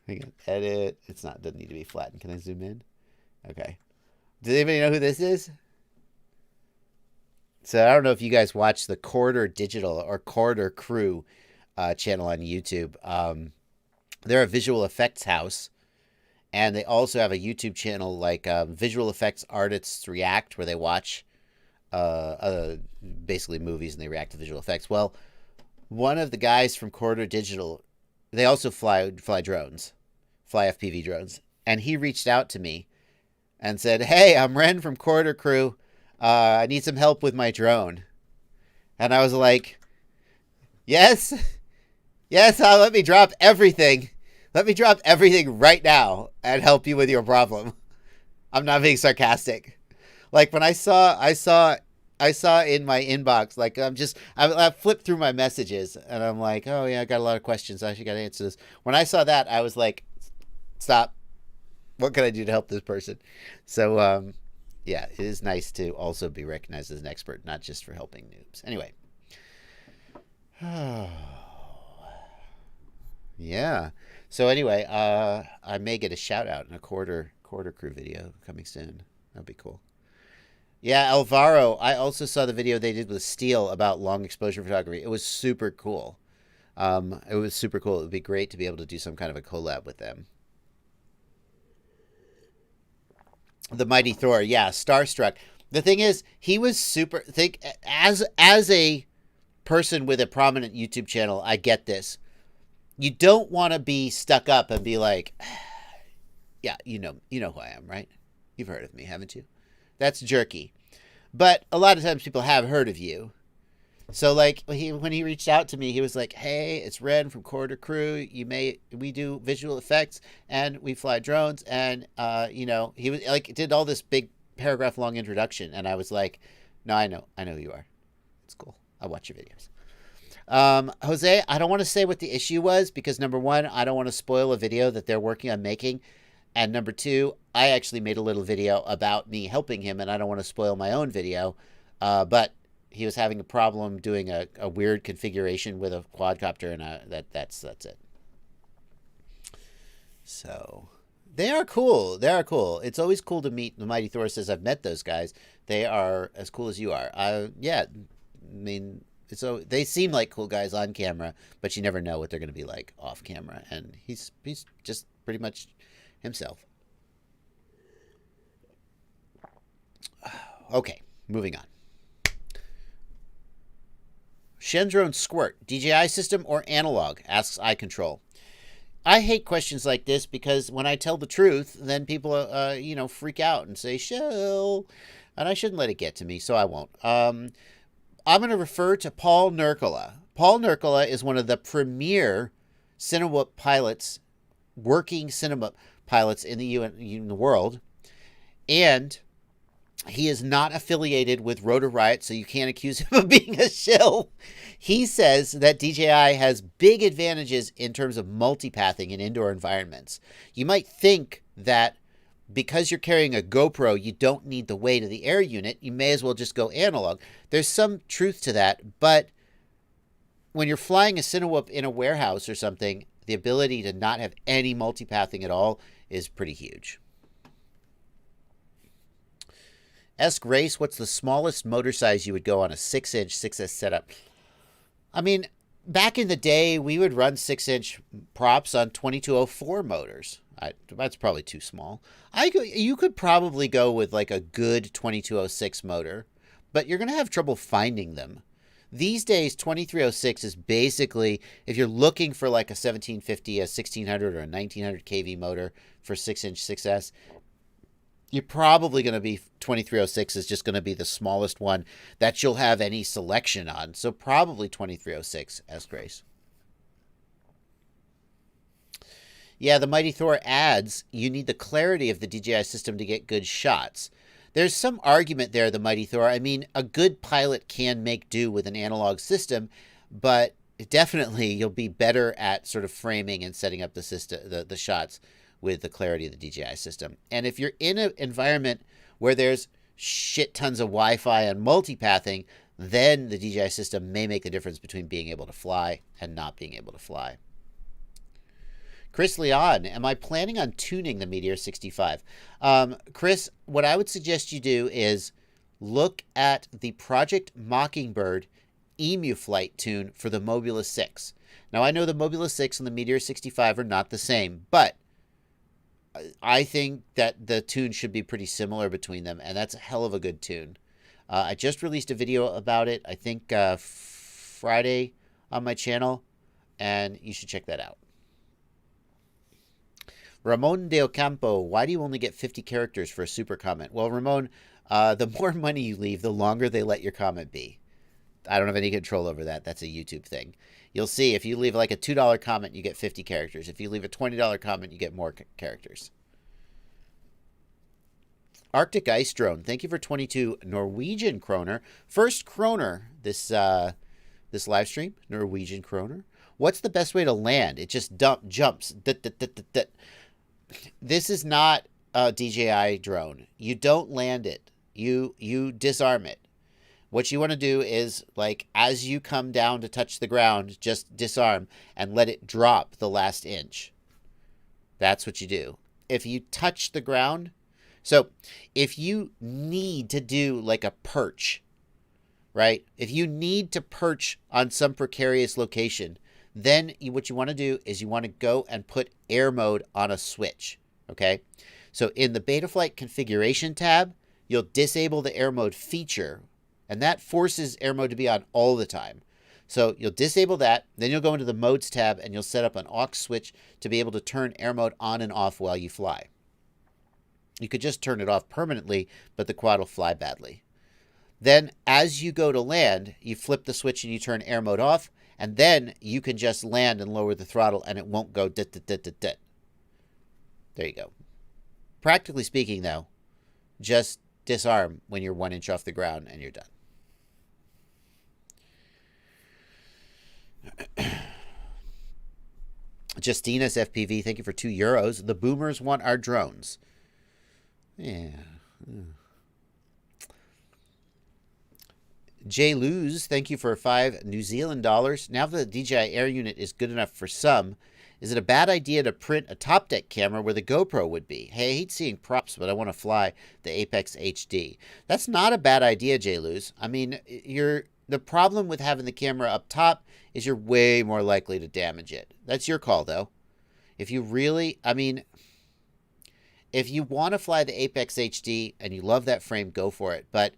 Speaker 2: Hang on, edit. Doesn't need to be flattened. Can I zoom in? Okay. Does anybody know who this is? So I don't know if you guys watch the Corridor Digital or Corridor Crew channel on YouTube. They're a visual effects house, and they also have a YouTube channel like Visual Effects Artists React, where they watch basically movies and they react to visual effects. Well, one of the guys from Corridor Digital, they also fly drones, fly FPV drones, and he reached out to me and said, "Hey, I'm Ren from Corridor Crew. I need some help with my drone." And I was like, yes, let me drop everything. Let me drop everything right now and help you with your problem. I'm not being sarcastic. Like when I saw in my inbox, like I flipped through my messages and I'm like, oh yeah, I got a lot of questions. I actually got to answer this. When I saw that, I was like, stop. What can I do to help this person? So, yeah, it is nice to also be recognized as an expert, not just for helping noobs. Anyway. Yeah. So anyway, I may get a shout out in a quarter crew video coming soon. That'd be cool. Yeah, Alvaro, I also saw the video they did with Steele about long exposure photography. It was super cool. It was super cool. It would be great to be able to do some kind of a collab with them. The Mighty Thor, yeah, starstruck. The thing is, he was super. As a person with a prominent YouTube channel, I get this. You don't want to be stuck up and be like, yeah, you know who I am, right? You've heard of me, haven't you? That's jerky. But a lot of times people have heard of you. So like when he reached out to me, he was like, "Hey, it's Ren from Corridor Crew. We do visual effects and we fly drones." And he was like did all this big paragraph long introduction, and I was like, No, I know who you are. It's cool. I watch your videos. Jose, I don't want to say what the issue was because number one, I don't want to spoil a video that they're working on making. And number two, I actually made a little video about me helping him and I don't want to spoil my own video. But he was having a problem doing a weird configuration with a quadcopter and that's it. So they are cool. They are cool. It's always cool to meet the Mighty Thor says I've met those guys. They are as cool as you are. Yeah, I mean, so they seem like cool guys on camera, but you never know what they're going to be like off camera. And he's just pretty much himself. Okay, moving on. Shendrone Squirt, DJI system or analog? Asks iControl. I hate questions like this because when I tell the truth, then people, freak out and say, Shell. And I shouldn't let it get to me, so I won't. I'm going to refer to Paul Nurkala. Paul Nurkala is one of the premier cinema pilots, working cinema pilots in the world. And he is not affiliated with Rotor Riot, so you can't accuse him of being a shill. He says that DJI has big advantages in terms of multipathing in indoor environments. You might think that because you're carrying a GoPro, you don't need the weight of the air unit. You may as well just go analog. There's some truth to that, but when you're flying a Cinewhoop in a warehouse or something, the ability to not have any multipathing at all is pretty huge. Grace, what's the smallest motor size you would go on a 6-inch 6S setup? I mean, back in the day, we would run 6-inch props on 2204 motors. That's probably too small. You could probably go with like a good 2206 motor, but you're going to have trouble finding them. These days, 2306 is basically, if you're looking for like a 1750, a 1600, or a 1900 kV motor for 6-inch 6S, you're probably going to be 2306 is just going to be the smallest one that you'll have any selection on. So probably 2306, Grace. Yeah, the Mighty Thor adds, you need the clarity of the DJI system to get good shots. There's some argument there, the Mighty Thor. I mean, a good pilot can make do with an analog system, but definitely you'll be better at sort of framing and setting up the system, the shots with the clarity of the DJI system. And if you're in an environment where there's shit tons of Wi-Fi and multipathing, then the DJI system may make the difference between being able to fly and not being able to fly. Chris Leon, am I planning on tuning the Meteor 65? Chris, what I would suggest you do is look at the Project Mockingbird Emu Flight tune for the Mobula 6. Now, I know the Mobula 6 and the Meteor 65 are not the same, but I think that the tune should be pretty similar between them, and that's a hell of a good tune. I just released a video about it, I think Friday on my channel, and you should check that out. Ramon de Ocampo, why do you only get 50 characters for a super comment? Well, Ramon, the more money you leave, the longer they let your comment be. I don't have any control over that. That's a YouTube thing. You'll see if you leave like a $2 comment, you get 50 characters. If you leave a $20 comment, you get more characters. Arctic Ice Drone, thank you for 22 Norwegian kroner. First kroner this live stream, Norwegian kroner. What's the best way to land? It just jumps. This is not a DJI drone. You don't land it. You disarm it. What you want to do is, like, as you come down to touch the ground, just disarm and let it drop the last inch. That's what you do. If you touch the ground, so if you need to do like a perch, right? If you need to perch on some precarious location, then what you want to do is you want to go and put air mode on a switch, okay? So in the Betaflight configuration tab, you'll disable the air mode feature, and that forces air mode to be on all the time. So you'll disable that, then you'll go into the modes tab and you'll set up an aux switch to be able to turn air mode on and off while you fly. You could just turn it off permanently, but the quad will fly badly. Then as you go to land, you flip the switch and you turn air mode off, and then you can just land and lower the throttle and it won't go dit. There you go. Practically speaking, though, just disarm when you're 1 inch off the ground and you're done. Justina's FPV, thank you for €2. The boomers want our drones. Yeah. Jay Luz, thank you for $5 New Zealand dollars. Now that the DJI Air unit is good enough for some, is it a bad idea to print a top deck camera where the GoPro would be? Hey, I hate seeing props, but I want to fly the Apex HD. That's not a bad idea, Jay Luz. I mean, the problem with having the camera up top is you're way more likely to damage it. That's your call, though. If you really, I mean, if you want to fly the Apex HD and you love that frame, go for it. But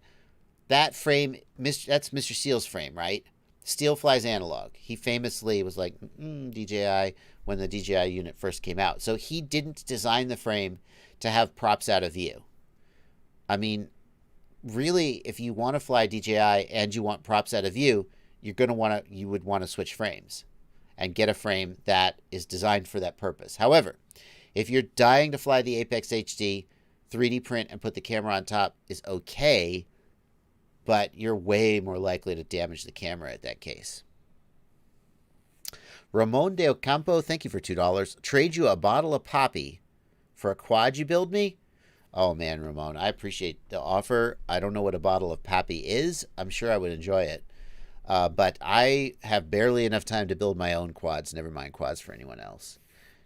Speaker 2: that frame, that's Mr. Steele's frame, right? Steele flies analog. He famously was like, DJI, when the DJI unit first came out. So he didn't design the frame to have props out of view. I mean, really, if you want to fly DJI and you want props out of view, you would want to switch frames and get a frame that is designed for that purpose. However, if you're dying to fly the Apex HD, 3D print and put the camera on top is okay, but you're way more likely to damage the camera at that case. Ramon de Ocampo, thank you for $2. Trade you a bottle of Poppy for a quad you build me? Oh, man, Ramon, I appreciate the offer. I don't know what a bottle of Poppy is. I'm sure I would enjoy it. But I have barely enough time to build my own quads, never mind quads for anyone else.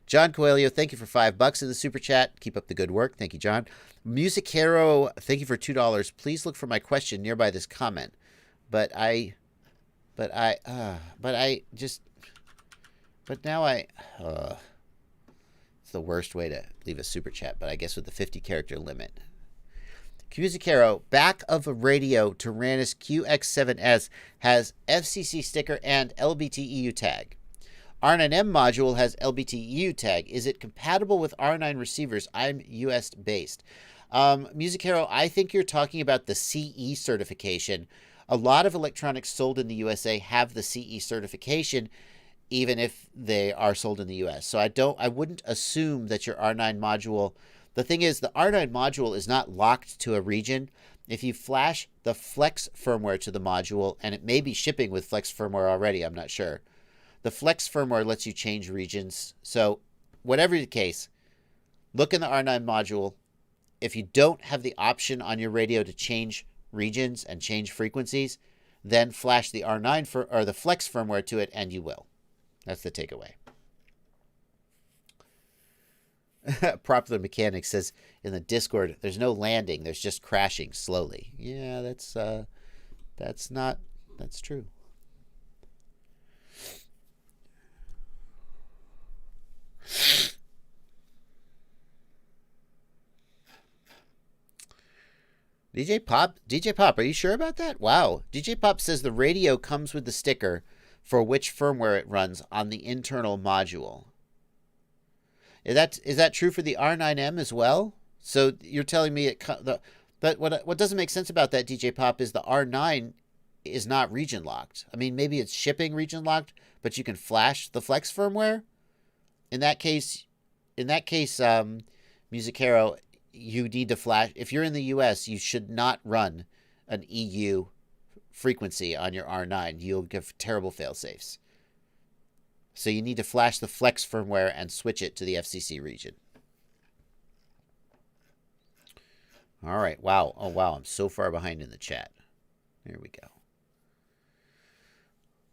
Speaker 2: John Coelho, thank you for $5 in the super chat. Keep up the good work. Thank you, John. Music Hero, thank you for $2. Please look for my question nearby this comment. But now it's the worst way to leave a super chat, but I guess with the 50-character limit. Music Hero, back of a radio Tyrannus QX7S has FCC sticker and LBTEU tag. R9M module has LBTEU tag. Is it compatible with R9 receivers? I'm US based. Music Hero, I think you're talking about the CE certification. A lot of electronics sold in the USA have the CE certification, even if they are sold in the US. So I wouldn't assume that your R9 module. The thing is, the R9 module is not locked to a region. If you flash the Flex firmware to the module, and it may be shipping with Flex firmware already, I'm not sure. The Flex firmware lets you change regions. So whatever the case, look in the R9 module. If you don't have the option on your radio to change regions and change frequencies, then flash the R9 or the Flex firmware to it, and you will. That's the takeaway. Popular Mechanic says in the Discord, there's no landing, there's just crashing slowly. Yeah, that's true. DJ Pop, are you sure about that? Wow. DJ Pop says the radio comes with the sticker for which firmware it runs on the internal module. Is that true for the R9M as well? So you're telling me but what doesn't make sense about that, DJ Pop, is the R9 is not region locked. I mean, maybe it's shipping region locked, but you can flash the Flex firmware. In that case, Music Hero, you need to flash. If you're in the US, you should not run an EU frequency on your R9. You'll give terrible fail-safes. So you need to flash the Flex firmware and switch it to the FCC region. All right. Wow. Oh, wow. I'm so far behind in the chat. There we go.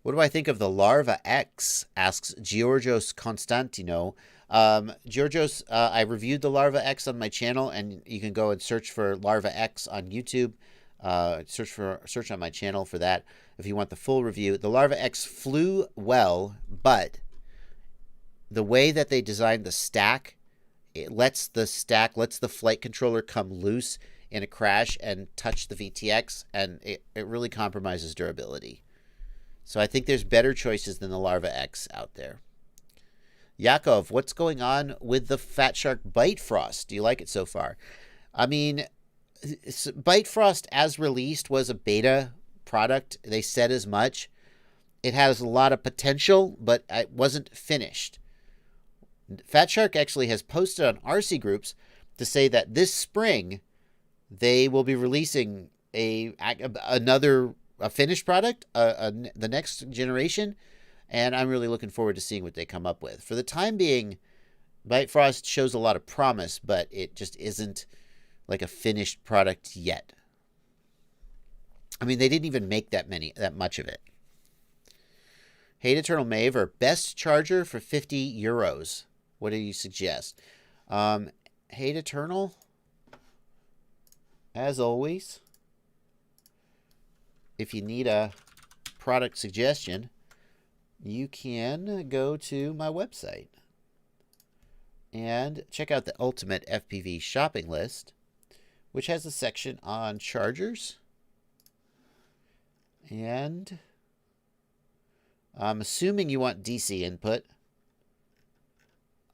Speaker 2: What do I think of the Larva X? Asks Georgios Constantino. Georgios, I reviewed the Larva X on my channel, and you can go and search for Larva X on YouTube. Search on my channel for that if you want the full review. The Larva X flew well, but the way that they designed the stack, it lets the flight controller come loose in a crash and touch the VTX, and it really compromises durability. So I think there's better choices than the Larva X out there. Yakov, what's going on with the Fat Shark Bite Frost? Do you like it so far? I mean, Bite Frost as released was a beta product. They said as much. It has a lot of potential, but it wasn't finished. Fat Shark actually has posted on RC groups to say that this spring they will be releasing another finished product, the next generation, And I'm really looking forward to seeing what they come up with. For the time being, Bifrost shows a lot of promise, but it just isn't like a finished product yet. I mean, they didn't even make that much of it. Hate Eternal Maver, best charger for 50 euros. What do you suggest? Hate Eternal, as always, if you need a product suggestion, you can go to my website and check out the Ultimate FPV shopping list, which has a section on chargers. And I'm assuming you want DC input.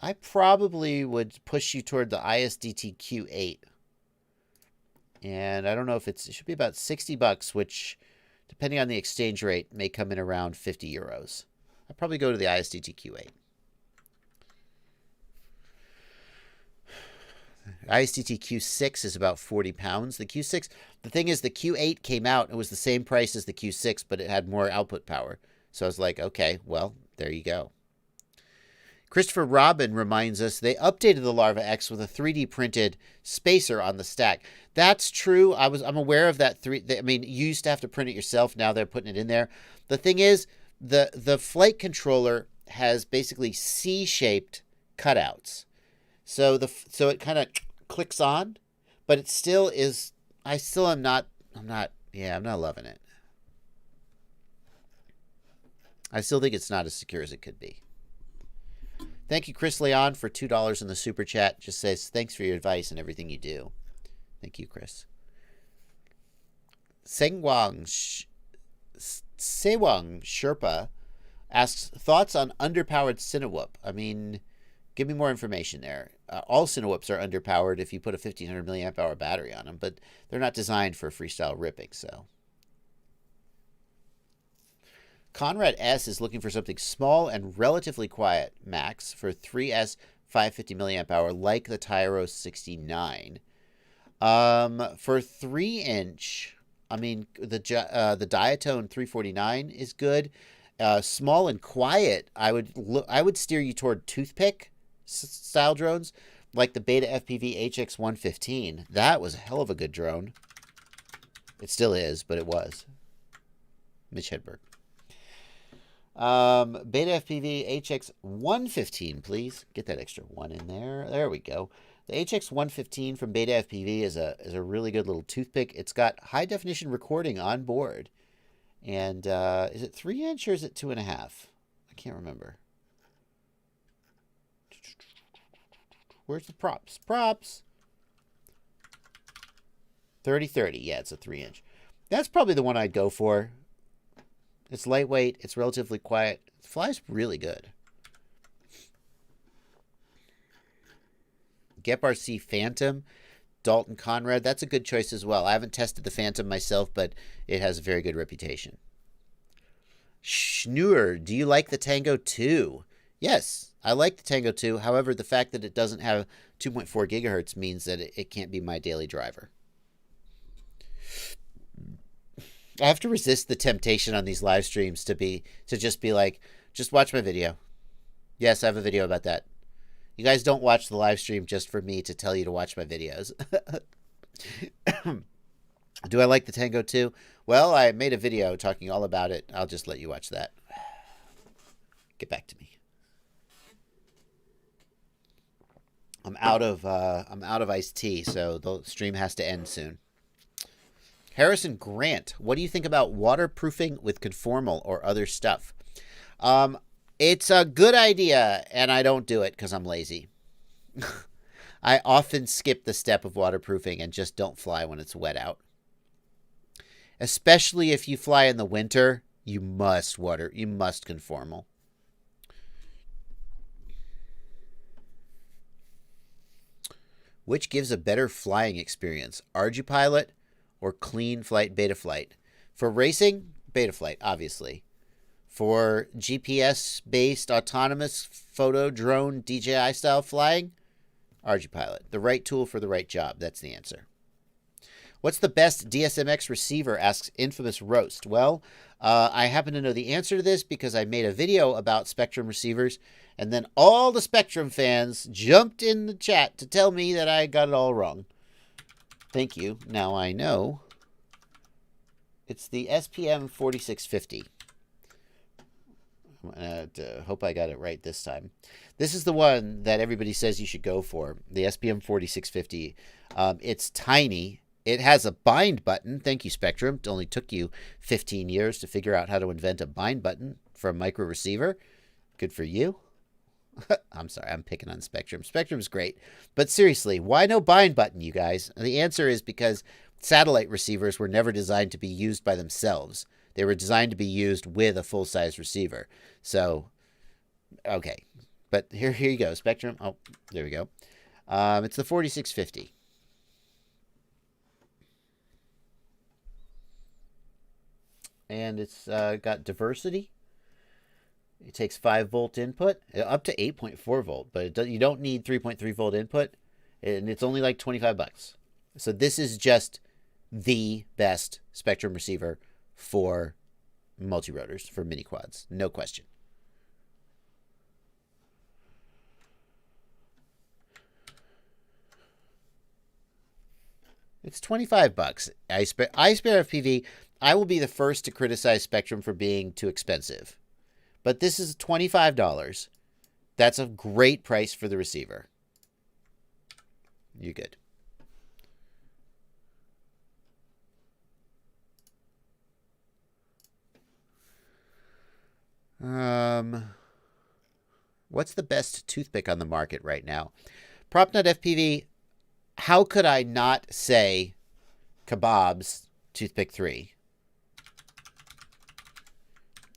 Speaker 2: I probably would push you toward the ISDT Q8. And I don't know if it should be about 60 bucks, which, depending on the exchange rate, may come in around 50 euros. I'd probably go to the ISDT Q8. ISDT Q6 is about 40 pounds. The Q6, the thing is, the Q8 came out. It was the same price as the Q6, but it had more output power. So I was like, okay, well, there you go. Christopher Robin reminds us they updated the Larva X with a 3D printed spacer on the stack. That's true. I'm aware of that. I mean, you used to have to print it yourself. Now they're putting it in there. The thing is, the flight controller has basically C-shaped cutouts. So it kind of clicks on, but it still is. I'm not loving it. I still think it's not as secure as it could be. Thank you, Chris Leon, for $2 in the super chat. Just says thanks for your advice and everything you do. Thank you, Chris. Sewang Sherpa asks thoughts on underpowered Cinewhoop. I mean, give me more information there. All Cinewhoops are underpowered if you put a 1500 milliamp hour battery on them, but they're not designed for freestyle ripping. So Conrad S is looking for something small and relatively quiet, max, for 3S 550 milliamp hour, like the Tyro 69. For 3-inch, I mean, the Diatone 349 is good. Small and quiet, I would steer you toward toothpick style drones, like the Beta FPV HX115. That was a hell of a good drone. It still is, but it was. Mitch Hedberg. Beta FPV HX115, please. Get that extra one in there. There we go. The HX115 from Beta FPV is a really good little toothpick. It's got high definition recording on board. And is it 3-inch or is it 2.5? I can't remember. Where's the props? Props. 30-30. Yeah, it's a 3-inch. That's probably the one I'd go for. It's lightweight. It's relatively quiet. It flies really good. GepRC Phantom, Dalton Conrad. That's a good choice as well. I haven't tested the Phantom myself, but it has a very good reputation. Schnur, do you like the Tango 2? Yes, I like the Tango 2. However, the fact that it doesn't have 2.4 gigahertz means that it can't be my daily driver. I have to resist the temptation on these live streams to just be like, just watch my video. Yes, I have a video about that. You guys don't watch the live stream just for me to tell you to watch my videos. Do I like the Tango 2? Well, I made a video talking all about it. I'll just let you watch that. Get back to me. I'm out of iced tea, so the stream has to end soon. Harrison Grant, what do you think about waterproofing with conformal or other stuff? It's a good idea, and I don't do it because I'm lazy. I often skip the step of waterproofing and just don't fly when it's wet out. Especially if you fly in the winter, you must conformal. Which gives a better flying experience, Argipilot or Clean Flight Betaflight? For racing, Betaflight, obviously. For GPS-based autonomous photo drone DJI style flying, Argipilot. The right tool for the right job. That's the answer. What's the best DSMX receiver, asks Infamous Roast. Well, I happen to know the answer to this because I made a video about Spectrum receivers, and then all the Spectrum fans jumped in the chat to tell me that I got it all wrong. Thank you. Now I know. It's the SPM 4650. Hope I got it right this time. This is the one that everybody says you should go for, the SPM 4650. It's tiny. It has a bind button. Thank you, Spectrum. It only took you 15 years to figure out how to invent a bind button for a micro receiver. Good for you. I'm sorry, I'm picking on Spectrum. Spectrum's great. But seriously, why no bind button, you guys? And the answer is because satellite receivers were never designed to be used by themselves. They were designed to be used with a full-size receiver. So, okay. But here you go, Spectrum. Oh, there we go. It's the 4650. And it's got diversity. It takes 5-volt input, up to 8.4 volt, but you don't need 3.3 volt input, and it's only like $25. So this is just the best Spectrum receiver for multi-rotors, for mini quads, no question. It's $25. iSpare FPV. I will be the first to criticize Spectrum for being too expensive. But this is $25. That's a great price for the receiver. You're good. What's the best toothpick on the market right now? PropNut FPV, how could I not say Kebab's Toothpick 3?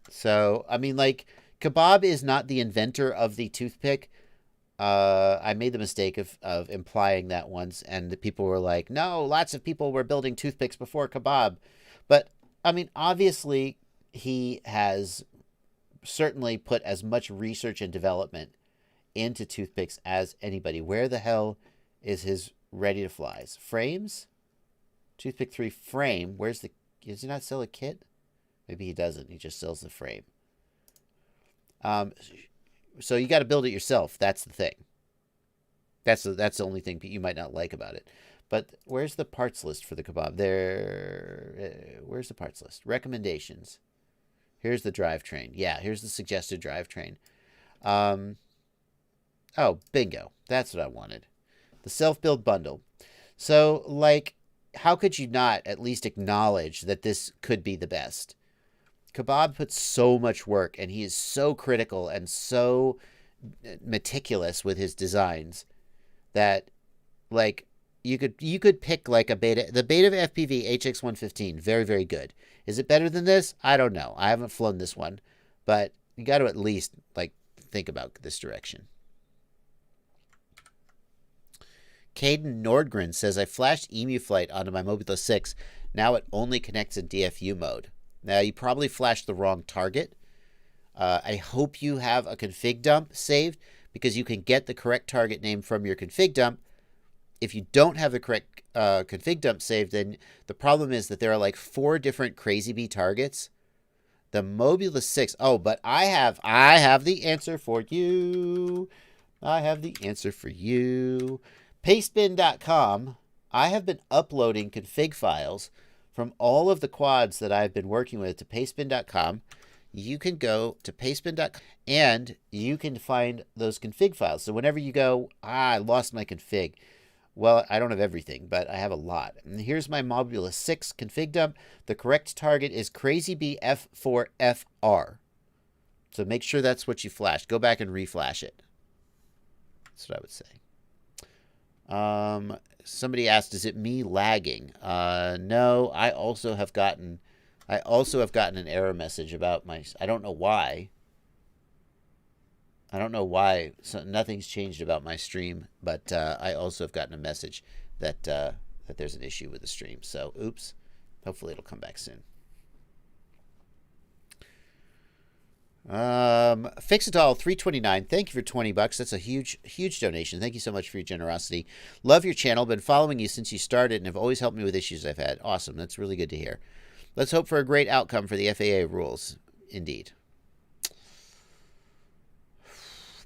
Speaker 2: So, I mean, like, Kebab is not the inventor of the toothpick. I made the mistake of implying that once, and the people were like, no, lots of people were building toothpicks before Kebab. But, I mean, obviously, he has certainly put as much research and development into toothpicks as anybody. Where the hell is his ready to flies? Frames? Toothpick 3 frame. Where's the... Does he not sell a kit? Maybe he doesn't. He just sells the frame. So you got to build it yourself. That's the thing. That's the only thing you might not like about it. But where's the parts list for the Kebab? There. Where's the parts list? Recommendations. Here's the drivetrain. Yeah, here's the suggested drivetrain. Oh, bingo. That's what I wanted. The self-build bundle. So, like, how could you not at least acknowledge that this could be the best? Kebab puts so much work, and he is so critical and so meticulous with his designs that, like, you could pick like a beta. The Beta FPV HX115, very, very good. Is it better than this? I don't know. I haven't flown this one, but you got to at least like think about this direction. Caden Nordgren says, I flashed Emu Flight onto my Mobula 6. Now it only connects in DFU mode. Now, you probably flashed the wrong target. I hope you have a config dump saved because you can get the correct target name from your config dump. If you don't have the correct config dump saved, then the problem is that there are like 4 different Crazy Bee targets. The Mobula 6. Oh, but I have the answer for you. I have the answer for you. Pastebin.com. I have been uploading config files from all of the quads that I've been working with to pastebin.com. You can go to pastebin.com and you can find those config files. So whenever you go, I lost my config. Well, I don't have everything, but I have a lot. And here's my Mobula 6 config dump. The correct target is Crazy Bee F4FR. So make sure that's what you flashed. Go back and reflash it. That's what I would say. Somebody asked, is it me lagging? No, I also have gotten an error message about my, I don't know why. So nothing's changed about my stream, but I also have gotten a message that there's an issue with the stream. So, oops. Hopefully it'll come back soon. Fixitall 329. Thank you for 20 bucks. That's a huge donation. Thank you so much for your generosity. Love your channel. Been following you since you started and have always helped me with issues I've had. Awesome. That's really good to hear. Let's hope for a great outcome for the FAA rules. Indeed.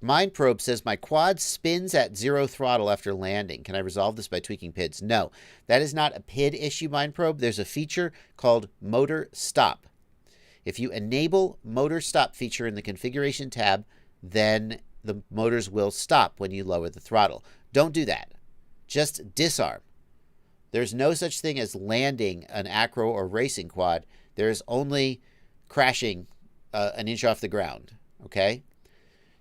Speaker 2: MindProbe says, my quad spins at 0 throttle after landing. Can I resolve this by tweaking PIDs? No, that is not a PID issue, MindProbe. There's a feature called motor stop. If you enable motor stop feature in the configuration tab, then the motors will stop when you lower the throttle. Don't do that. Just disarm. There's no such thing as landing an acro or racing quad. There's only crashing an inch off the ground, okay?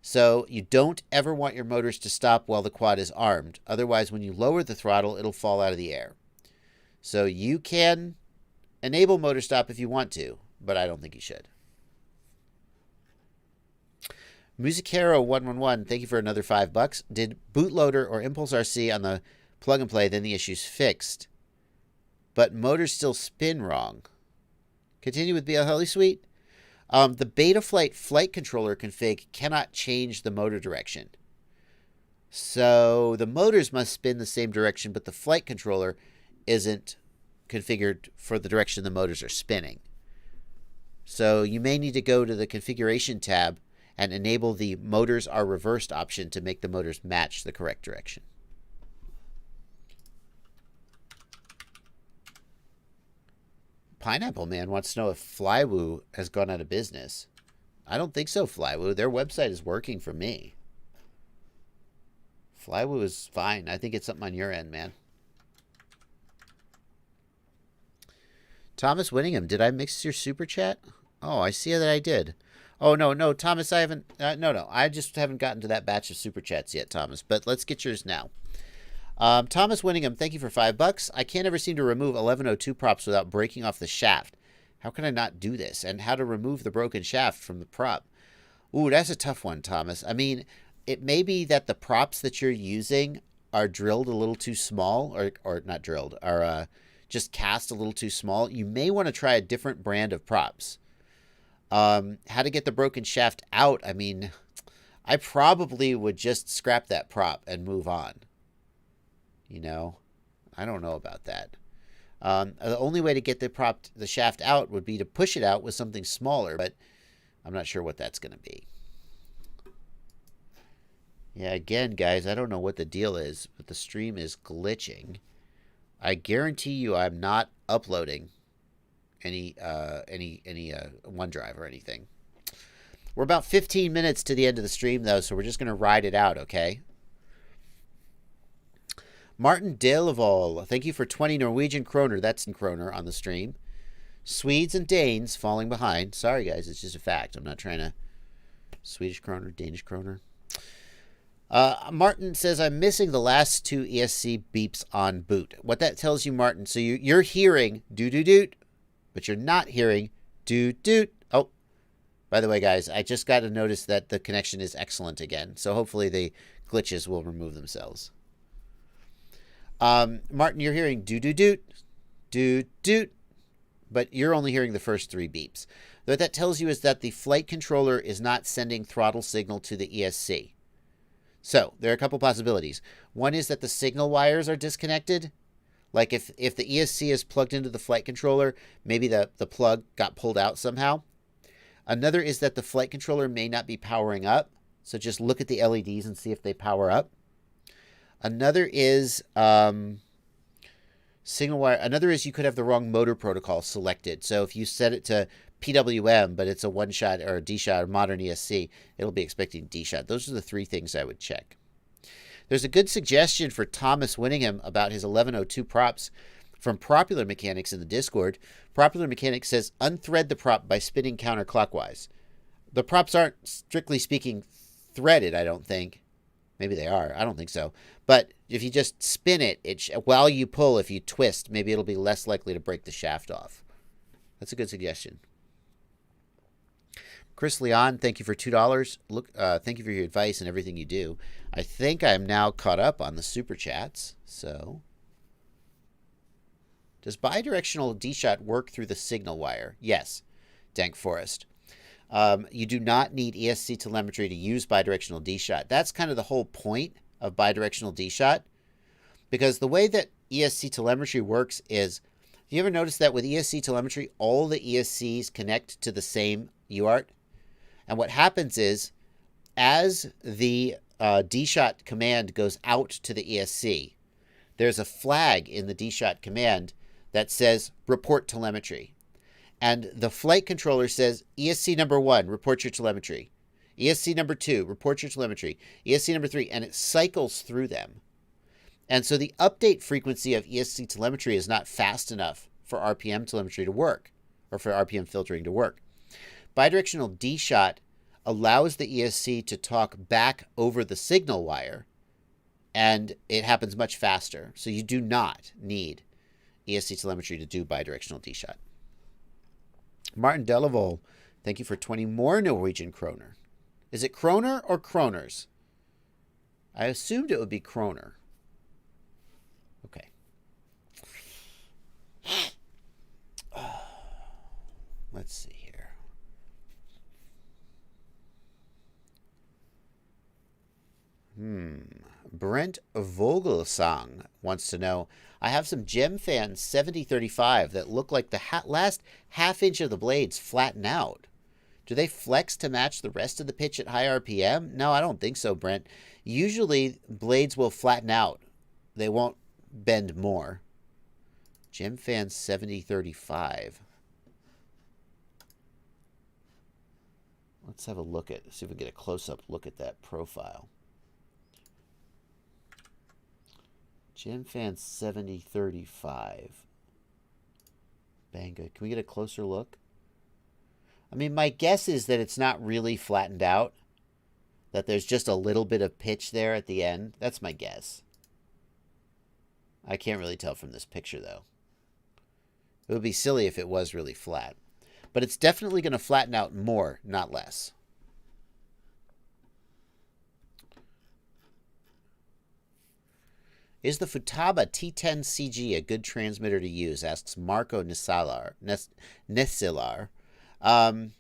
Speaker 2: So you don't ever want your motors to stop while the quad is armed. Otherwise, when you lower the throttle, it'll fall out of the air. So you can enable motor stop if you want to, but I don't think you should. Musicero111, thank you for another $5. Did bootloader or Impulse RC on the plug and play, then the issue's fixed, but motors still spin wrong? Continue with BL Heli Suite. The Betaflight flight controller config cannot change the motor direction. So the motors must spin the same direction, but the flight controller isn't configured for the direction the motors are spinning. So you may need to go to the configuration tab and enable the motors are reversed option to make the motors match the correct direction. Pineapple Man wants to know if Flywoo has gone out of business. I don't think so, Flywoo. Their website is working for me. Flywoo is fine. I think it's something on your end, man. Thomas Winningham, did I mix your super chat? Oh, I see that I did. Oh, no, Thomas, I haven't. No, I just haven't gotten to that batch of super chats yet, Thomas. But let's get yours now. Thomas Winningham, thank you for $5. I can't ever seem to remove 1102 props without breaking off the shaft. How can I not do this? And how to remove the broken shaft from the prop? Ooh, that's a tough one, Thomas. I mean, it may be that the props that you're using are drilled a little too small, or not drilled, are just cast a little too small. You may want to try a different brand of props. How to get the broken shaft out? I mean, I probably would just scrap that prop and move on. You know, I don't know about that. The only way to get the shaft out would be to push it out with something smaller, but I'm not sure what that's going to be. Yeah, again, guys, I don't know what the deal is, but the stream is glitching. I guarantee you I'm not uploading any OneDrive or anything. We're about 15 minutes to the end of the stream, though, so we're just going to ride it out, okay? Martin Delaval, thank you for 20 Norwegian kroner. That's in kroner on the stream. Swedes and Danes falling behind. Sorry, guys, it's just a fact. I'm not trying to... Swedish kroner, Danish kroner. Martin says, I'm missing the last 2 ESC beeps on boot. What that tells you, Martin, so you're hearing doo-doo-doot, but you're not hearing doo-doot. Oh, by the way, guys, I just got to notice that the connection is excellent again, so hopefully the glitches will remove themselves. Martin, you're hearing doo-doo-doot, doo-doot, but you're only hearing the first 3 beeps. What that tells you is that the flight controller is not sending throttle signal to the ESC. So, there are a couple possibilities. One is that the signal wires are disconnected. Like if the ESC is plugged into the flight controller, maybe the plug got pulled out somehow. Another is that the flight controller may not be powering up. So just look at the LEDs and see if they power up. Another is signal wire. Another is you could have the wrong motor protocol selected. So if you set it to PWM, but it's a one-shot or a D-shot or modern ESC, it'll be expecting D-shot. Those are the 3 things I would check. There's a good suggestion for Thomas Winningham about his 1102 props from Popular Mechanics in the Discord. Popular Mechanics says, unthread the prop by spinning counterclockwise. The props aren't, strictly speaking, threaded, I don't think. Maybe they are. I don't think so. But if you just spin it, while you pull, if you twist, maybe it'll be less likely to break the shaft off. That's a good suggestion. Chris Leon, thank you for $2. Thank you for your advice and everything you do. I think I'm now caught up on the super chats. So, does bidirectional D-shot work through the signal wire? Yes. Dank Forest. You do not need ESC telemetry to use bidirectional D-shot. That's kind of the whole point of bidirectional D-shot, because the way that ESC telemetry works is, you ever notice that with ESC telemetry, all the ESCs connect to the same UART? And what happens is, as the D-shot command goes out to the ESC, there's a flag in the D-shot command that says report telemetry. And the flight controller says, ESC number 1, report your telemetry. ESC number 2, report your telemetry. ESC number 3, and it cycles through them. And so the update frequency of ESC telemetry is not fast enough for RPM telemetry to work, or for RPM filtering to work. Bidirectional D-shot allows the ESC to talk back over the signal wire, and it happens much faster. So you do not need ESC telemetry to do bidirectional D-shot. Martin Delevol, thank you for 20 more Norwegian kroner. Is it kroner or kroners? I assumed it would be kroner. Okay. Let's see here. Brent Vogelsang wants to know, I have some Gemfan 7035 that look like the last half inch of the blades flatten out. Do they flex to match the rest of the pitch at high RPM? No, I don't think so, Brent. Usually blades will flatten out. They won't bend more. Gemfan 7035. Let's have a look at, see if we can get a close-up look at that profile. Gemfan 7035. Banggood. Can we get a closer look? I mean, my guess is that it's not really flattened out. That there's just a little bit of pitch there at the end. That's my guess. I can't really tell from this picture, though. It would be silly if it was really flat. But it's definitely going to flatten out more, not less. Is the Futaba T10CG a good transmitter to use? Asks Marco Nesilar. Well,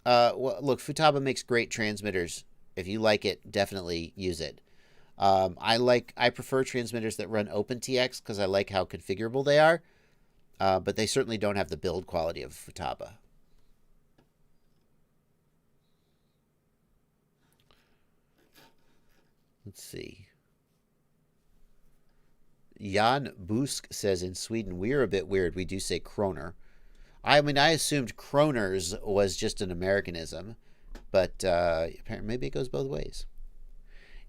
Speaker 2: look, Futaba makes great transmitters. If you like it, definitely use it. I prefer transmitters that run OpenTX because I like how configurable they are. But they certainly don't have the build quality of Futaba. Let's see. Jan Busk says in Sweden, we're a bit weird. We do say kroner. I mean, I assumed kroners was just an Americanism, but apparently maybe it goes both ways.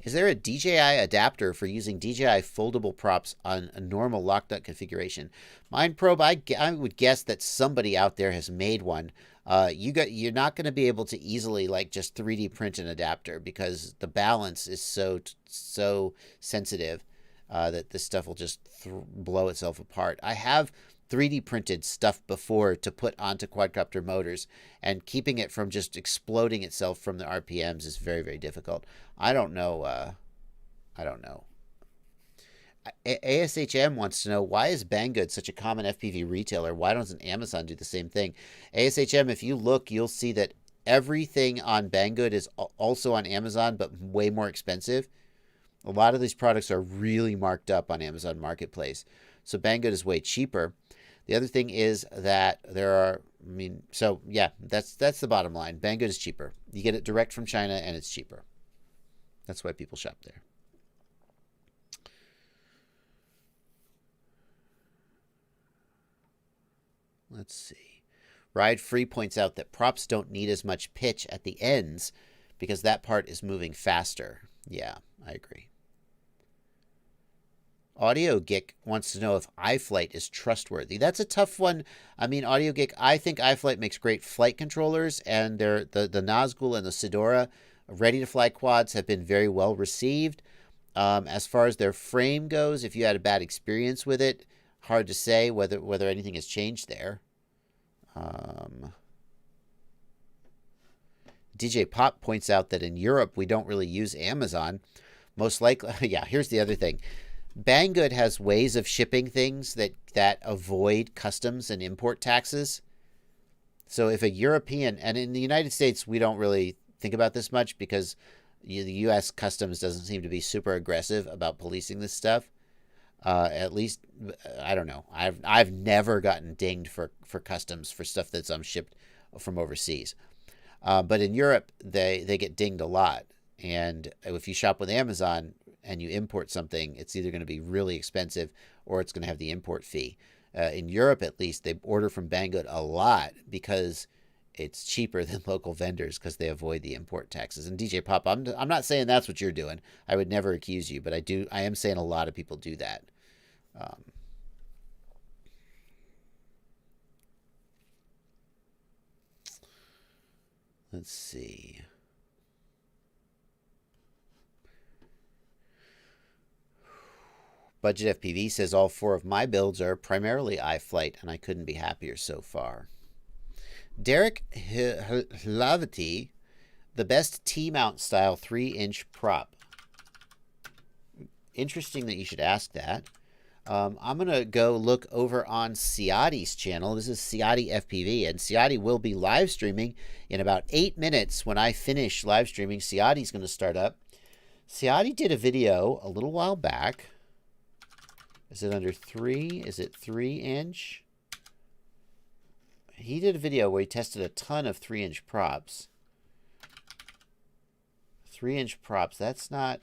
Speaker 2: Is there a DJI adapter for using DJI foldable props on a normal lock nut configuration? MindProbe, I would guess that somebody out there has made one. You're not going to be able to easily like just 3D print an adapter because the balance is so sensitive that this stuff will just blow itself apart. I have 3D printed stuff before to put onto quadcopter motors, and keeping it from just exploding itself from the RPMs is very, very difficult. I don't know. ASHM wants to know, why is Banggood such a common FPV retailer? Why doesn't Amazon do the same thing? ASHM, if you look, you'll see that everything on Banggood is also on Amazon, but way more expensive. A lot of these products are really marked up on Amazon Marketplace. So Banggood is way cheaper. The other thing is that there are, so yeah, that's the bottom line. Banggood is cheaper. You get it direct from China and it's cheaper. That's why people shop there. Let's see. Ride Free points out that props don't need as much pitch at the ends because that part is moving faster. Yeah, I agree. Audio Geek wants to know if iFlight is trustworthy. That's a tough one. I mean, Audio Geek, I think iFlight makes great flight controllers, and the Nazgul and the Sidora ready-to-fly quads have been very well received. As far as their frame goes, if you had a bad experience with it, hard to say whether anything has changed there. DJ Pop points out that in Europe, we don't really use Amazon. Most likely, yeah, here's the other thing. Banggood has ways of shipping things that avoid customs and import taxes. So if a European, and in the United States, we don't really think about this much because the U.S. Customs doesn't seem to be super aggressive about policing this stuff. At least, I don't know. I've never gotten dinged for customs for stuff that's shipped from overseas. But in Europe, they get dinged a lot. And if you shop with Amazon and you import something, it's either going to be really expensive or it's going to have the import fee. In Europe, at least, they order from Banggood a lot because it's cheaper than local vendors because they avoid the import taxes. And DJ Pop, I'm not saying that's what you're doing. I would never accuse you, but I am saying a lot of people do that. Let's see. Budget FPV says all 4 of my builds are primarily iFlight, and I couldn't be happier so far. Derek Hlavity, the best T-mount style 3-inch prop. Interesting that you should ask that. I'm going to go look over on Ciati's channel. This is Ciati FPV, and Ciati will be live streaming in about 8 minutes. When I finish live streaming, Ciati's going to start up. Ciati did a video a little while back. Is it under 3? Is it 3-inch? He did a video where he tested a ton of 3-inch props. 3-inch props. That's not...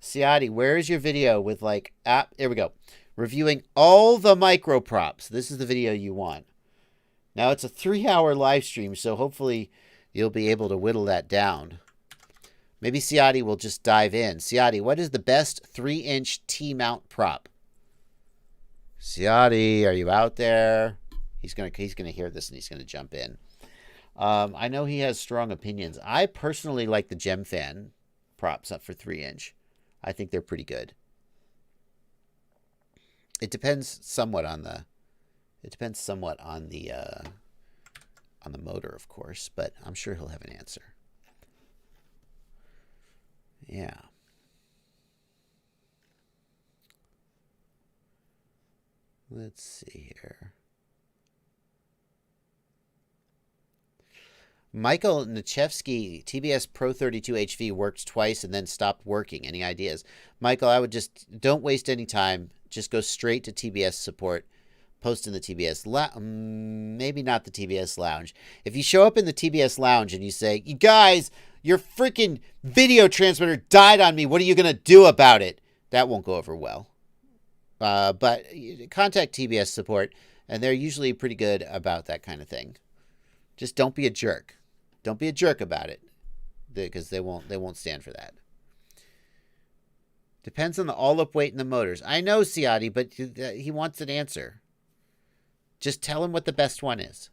Speaker 2: Ciati, where is your video with like... Here we go. Reviewing all the micro props. This is the video you want. Now, it's a 3-hour live stream, so hopefully you'll be able to whittle that down. Maybe Ciati will just dive in. Ciati, what is the best 3-inch T-mount prop? Ciati, are you out there? He's gonna hear this and he's gonna jump in. I know he has strong opinions. I personally like the Gemfan props up for 3-inch. I think they're pretty good. It depends somewhat on the. It depends somewhat on the motor, of course, but I'm sure he'll have an answer. Yeah. Let's see here. Michael Nachevsky, TBS Pro 32 HV worked twice and then stopped working. Any ideas? Michael, I would just don't waste any time. Just go straight to TBS support. Post in the TBS maybe not the TBS lounge. If you show up in the TBS lounge and you say, "You guys, your freaking video transmitter died on me. What are you going to do about it?" That won't go over well. But contact TBS support, and they're usually pretty good about that kind of thing. Just don't be a jerk. Don't be a jerk about it, because they won't stand for that. Depends on the all-up weight and the motors. I know, Ciati, but he wants an answer. Just tell him what the best one is.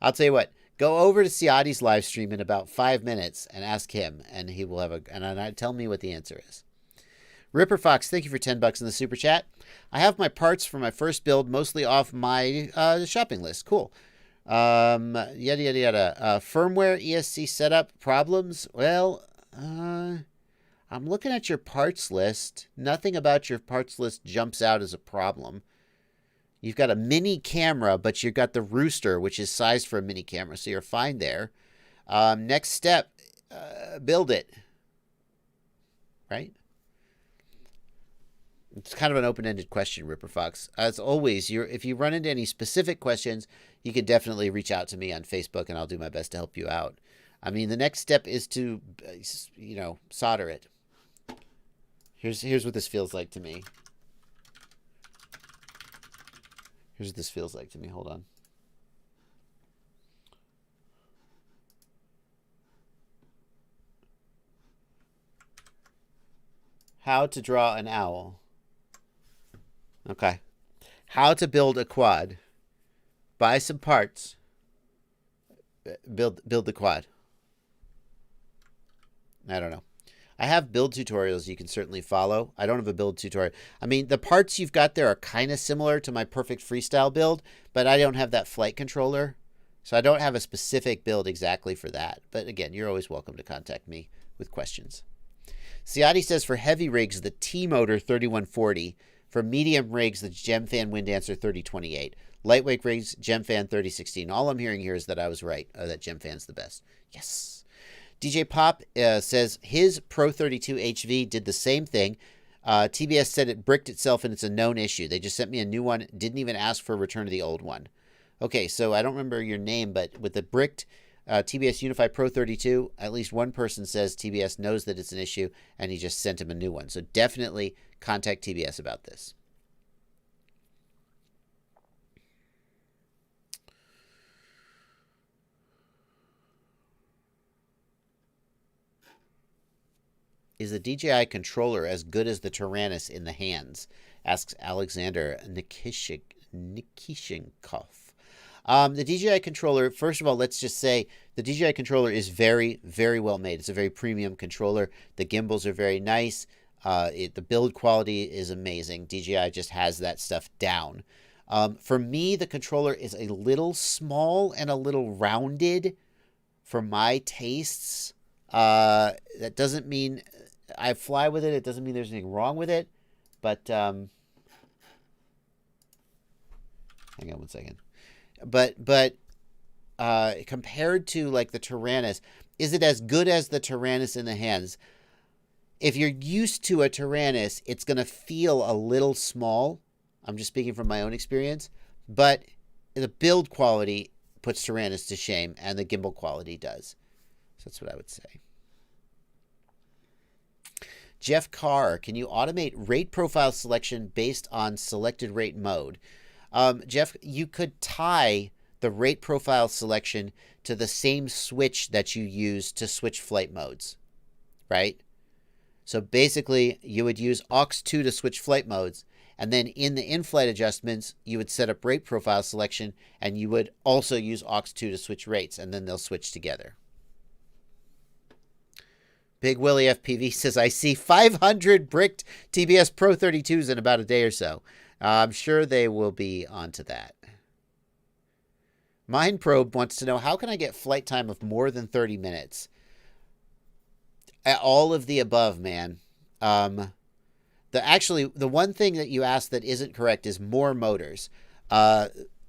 Speaker 2: I'll tell you what. Go over to Ciati's live stream in about 5 minutes and ask him, and he will have and tell me what the answer is. Ripper Fox, thank you for $10 in the super chat. I have my parts for my first build mostly off my shopping list. Cool. Yada yada yada. Firmware ESC setup problems. Well, I'm looking at your parts list. Nothing about your parts list jumps out as a problem. You've got a mini camera, but you've got the rooster, which is sized for a mini camera, so you're fine there. Next step, build it. Right? It's kind of an open-ended question, Ripper Fox. As always, if you run into any specific questions, you can definitely reach out to me on Facebook, and I'll do my best to help you out. I mean, the next step is to, solder it. Here's what this feels like to me. Here's what this feels like to me. Hold on. How to draw an owl. Okay. How to build a quad. Buy some parts. Build the quad. I don't know. I have build tutorials you can certainly follow. I don't have a build tutorial. I mean, the parts you've got there are kind of similar to my perfect freestyle build, but I don't have that flight controller. So I don't have a specific build exactly for that. But again, you're always welcome to contact me with questions. Ciati says for heavy rigs, the T-Motor 3140 For medium rigs, the GemFan Windancer 3028. Lightweight rigs, GemFan 3016. All I'm hearing here is that I was right, that GemFan's the best. Yes. DJ Pop says his Pro 32 HV did the same thing. TBS said it bricked itself and it's a known issue. They just sent me a new one, didn't even ask for a return of the old one. Okay, so I don't remember your name, but with the bricked TBS Unify Pro 32, at least one person says TBS knows that it's an issue and he just sent him a new one. So definitely contact TBS about this. Is the DJI controller as good as the Tyrannus in the hands? Asks Alexander Nikishenkov. The DJI controller, first of all, let's just say the DJI controller is very, very well made. It's a very premium controller. The gimbals are very nice. The build quality is amazing. DJI just has that stuff down. For me, the controller is a little small and a little rounded for my tastes. That doesn't mean I fly with it. It doesn't mean there's anything wrong with it. But, hang on one second. But compared to like the Tyrannus, is it as good as the Tyrannus in the hands? If you're used to a Tyrannus, it's going to feel a little small. I'm just speaking from my own experience. But the build quality puts Tyrannus to shame, and the gimbal quality does. So that's what I would say. Jeff Carr, can you automate rate profile selection based on selected rate mode? Jeff, you could tie the rate profile selection to the same switch that you use to switch flight modes, right? So basically, you would use aux2 to switch flight modes, and then in the in-flight adjustments, you would set up rate profile selection, and you would also use aux2 to switch rates, and then they'll switch together. Big Willie FPV says, I see 500 bricked TBS Pro 32s in about a day or so. I'm sure they will be onto that. Mindprobe wants to know, how can I get flight time of more than 30 minutes? All of the above, man. The one thing that you asked that isn't correct is more motors.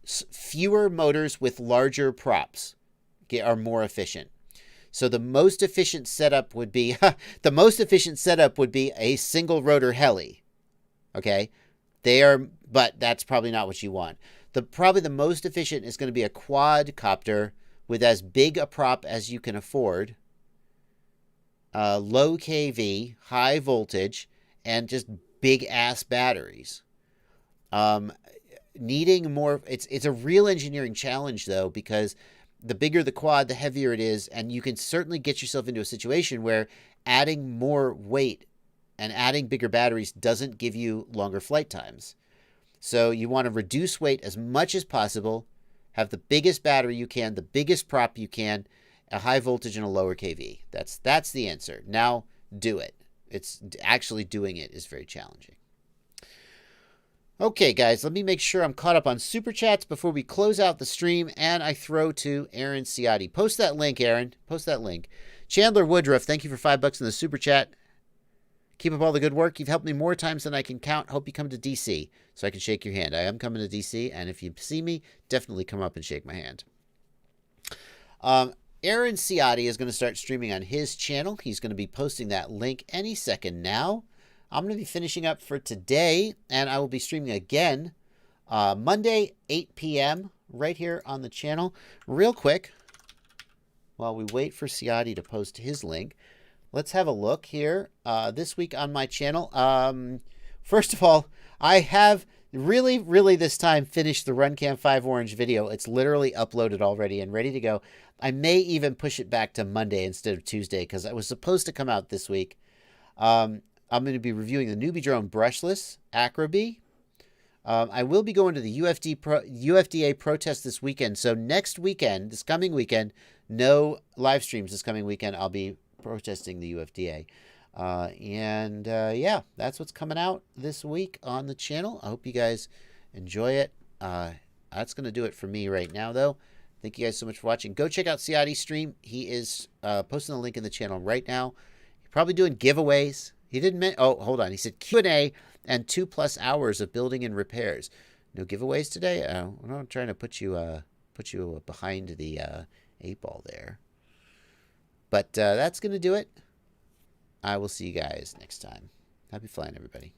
Speaker 2: Fewer motors with larger props are more efficient. So the most efficient setup would be a single rotor heli. Okay? But that's probably not what you want. Probably the most efficient is going to be a quadcopter with as big a prop as you can afford, low kV, high voltage, and just big ass batteries. Needing more, it's a real engineering challenge though, because the bigger the quad, the heavier it is, and you can certainly get yourself into a situation where adding more weight and adding bigger batteries doesn't give you longer flight times. So you want to reduce weight as much as possible, have the biggest battery you can, the biggest prop you can, a high voltage and a lower kV. That's the answer. Now do it. It's actually doing it is very challenging. Okay, guys, let me make sure I'm caught up on Super Chats before we close out the stream, and I throw to Aaron Ciotti. Post that link, Aaron. Post that link. Chandler Woodruff, thank you for $5 in the Super Chat. Keep up all the good work. You've helped me more times than I can count. Hope you come to D.C. so I can shake your hand. I am coming to D.C., and if you see me, definitely come up and shake my hand. Aaron Ciotti is going to start streaming on his channel. He's going to be posting that link any second now. I'm going to be finishing up for today, and I will be streaming again Monday, 8 p.m. right here on the channel. Real quick, while we wait for Ciotti to post his link, let's have a look here this week on my channel. First of all, I have really this time finished the RunCam 5 Orange video. It's literally uploaded already and ready to go. I may even push it back to Monday instead of Tuesday because it was supposed to come out this week. I'm going to be reviewing the Newbie Drone Brushless Acrobee. I will be going to the UFDA protest this weekend. So next weekend, this coming weekend, no live streams this coming weekend. I'll be protesting the UFDA. Yeah, that's what's coming out this week on the channel. I hope you guys enjoy it. That's going to do it for me right now, though. Thank you guys so much for watching. Go check out Ciotti's stream. He is posting the link in the channel right now. He's probably doing giveaways. He didn't oh, hold on. He said Q&A and 2+ hours of building and repairs. No giveaways today? I'm not trying to put you behind the 8-ball there. But that's going to do it. I will see you guys next time. Happy flying, everybody.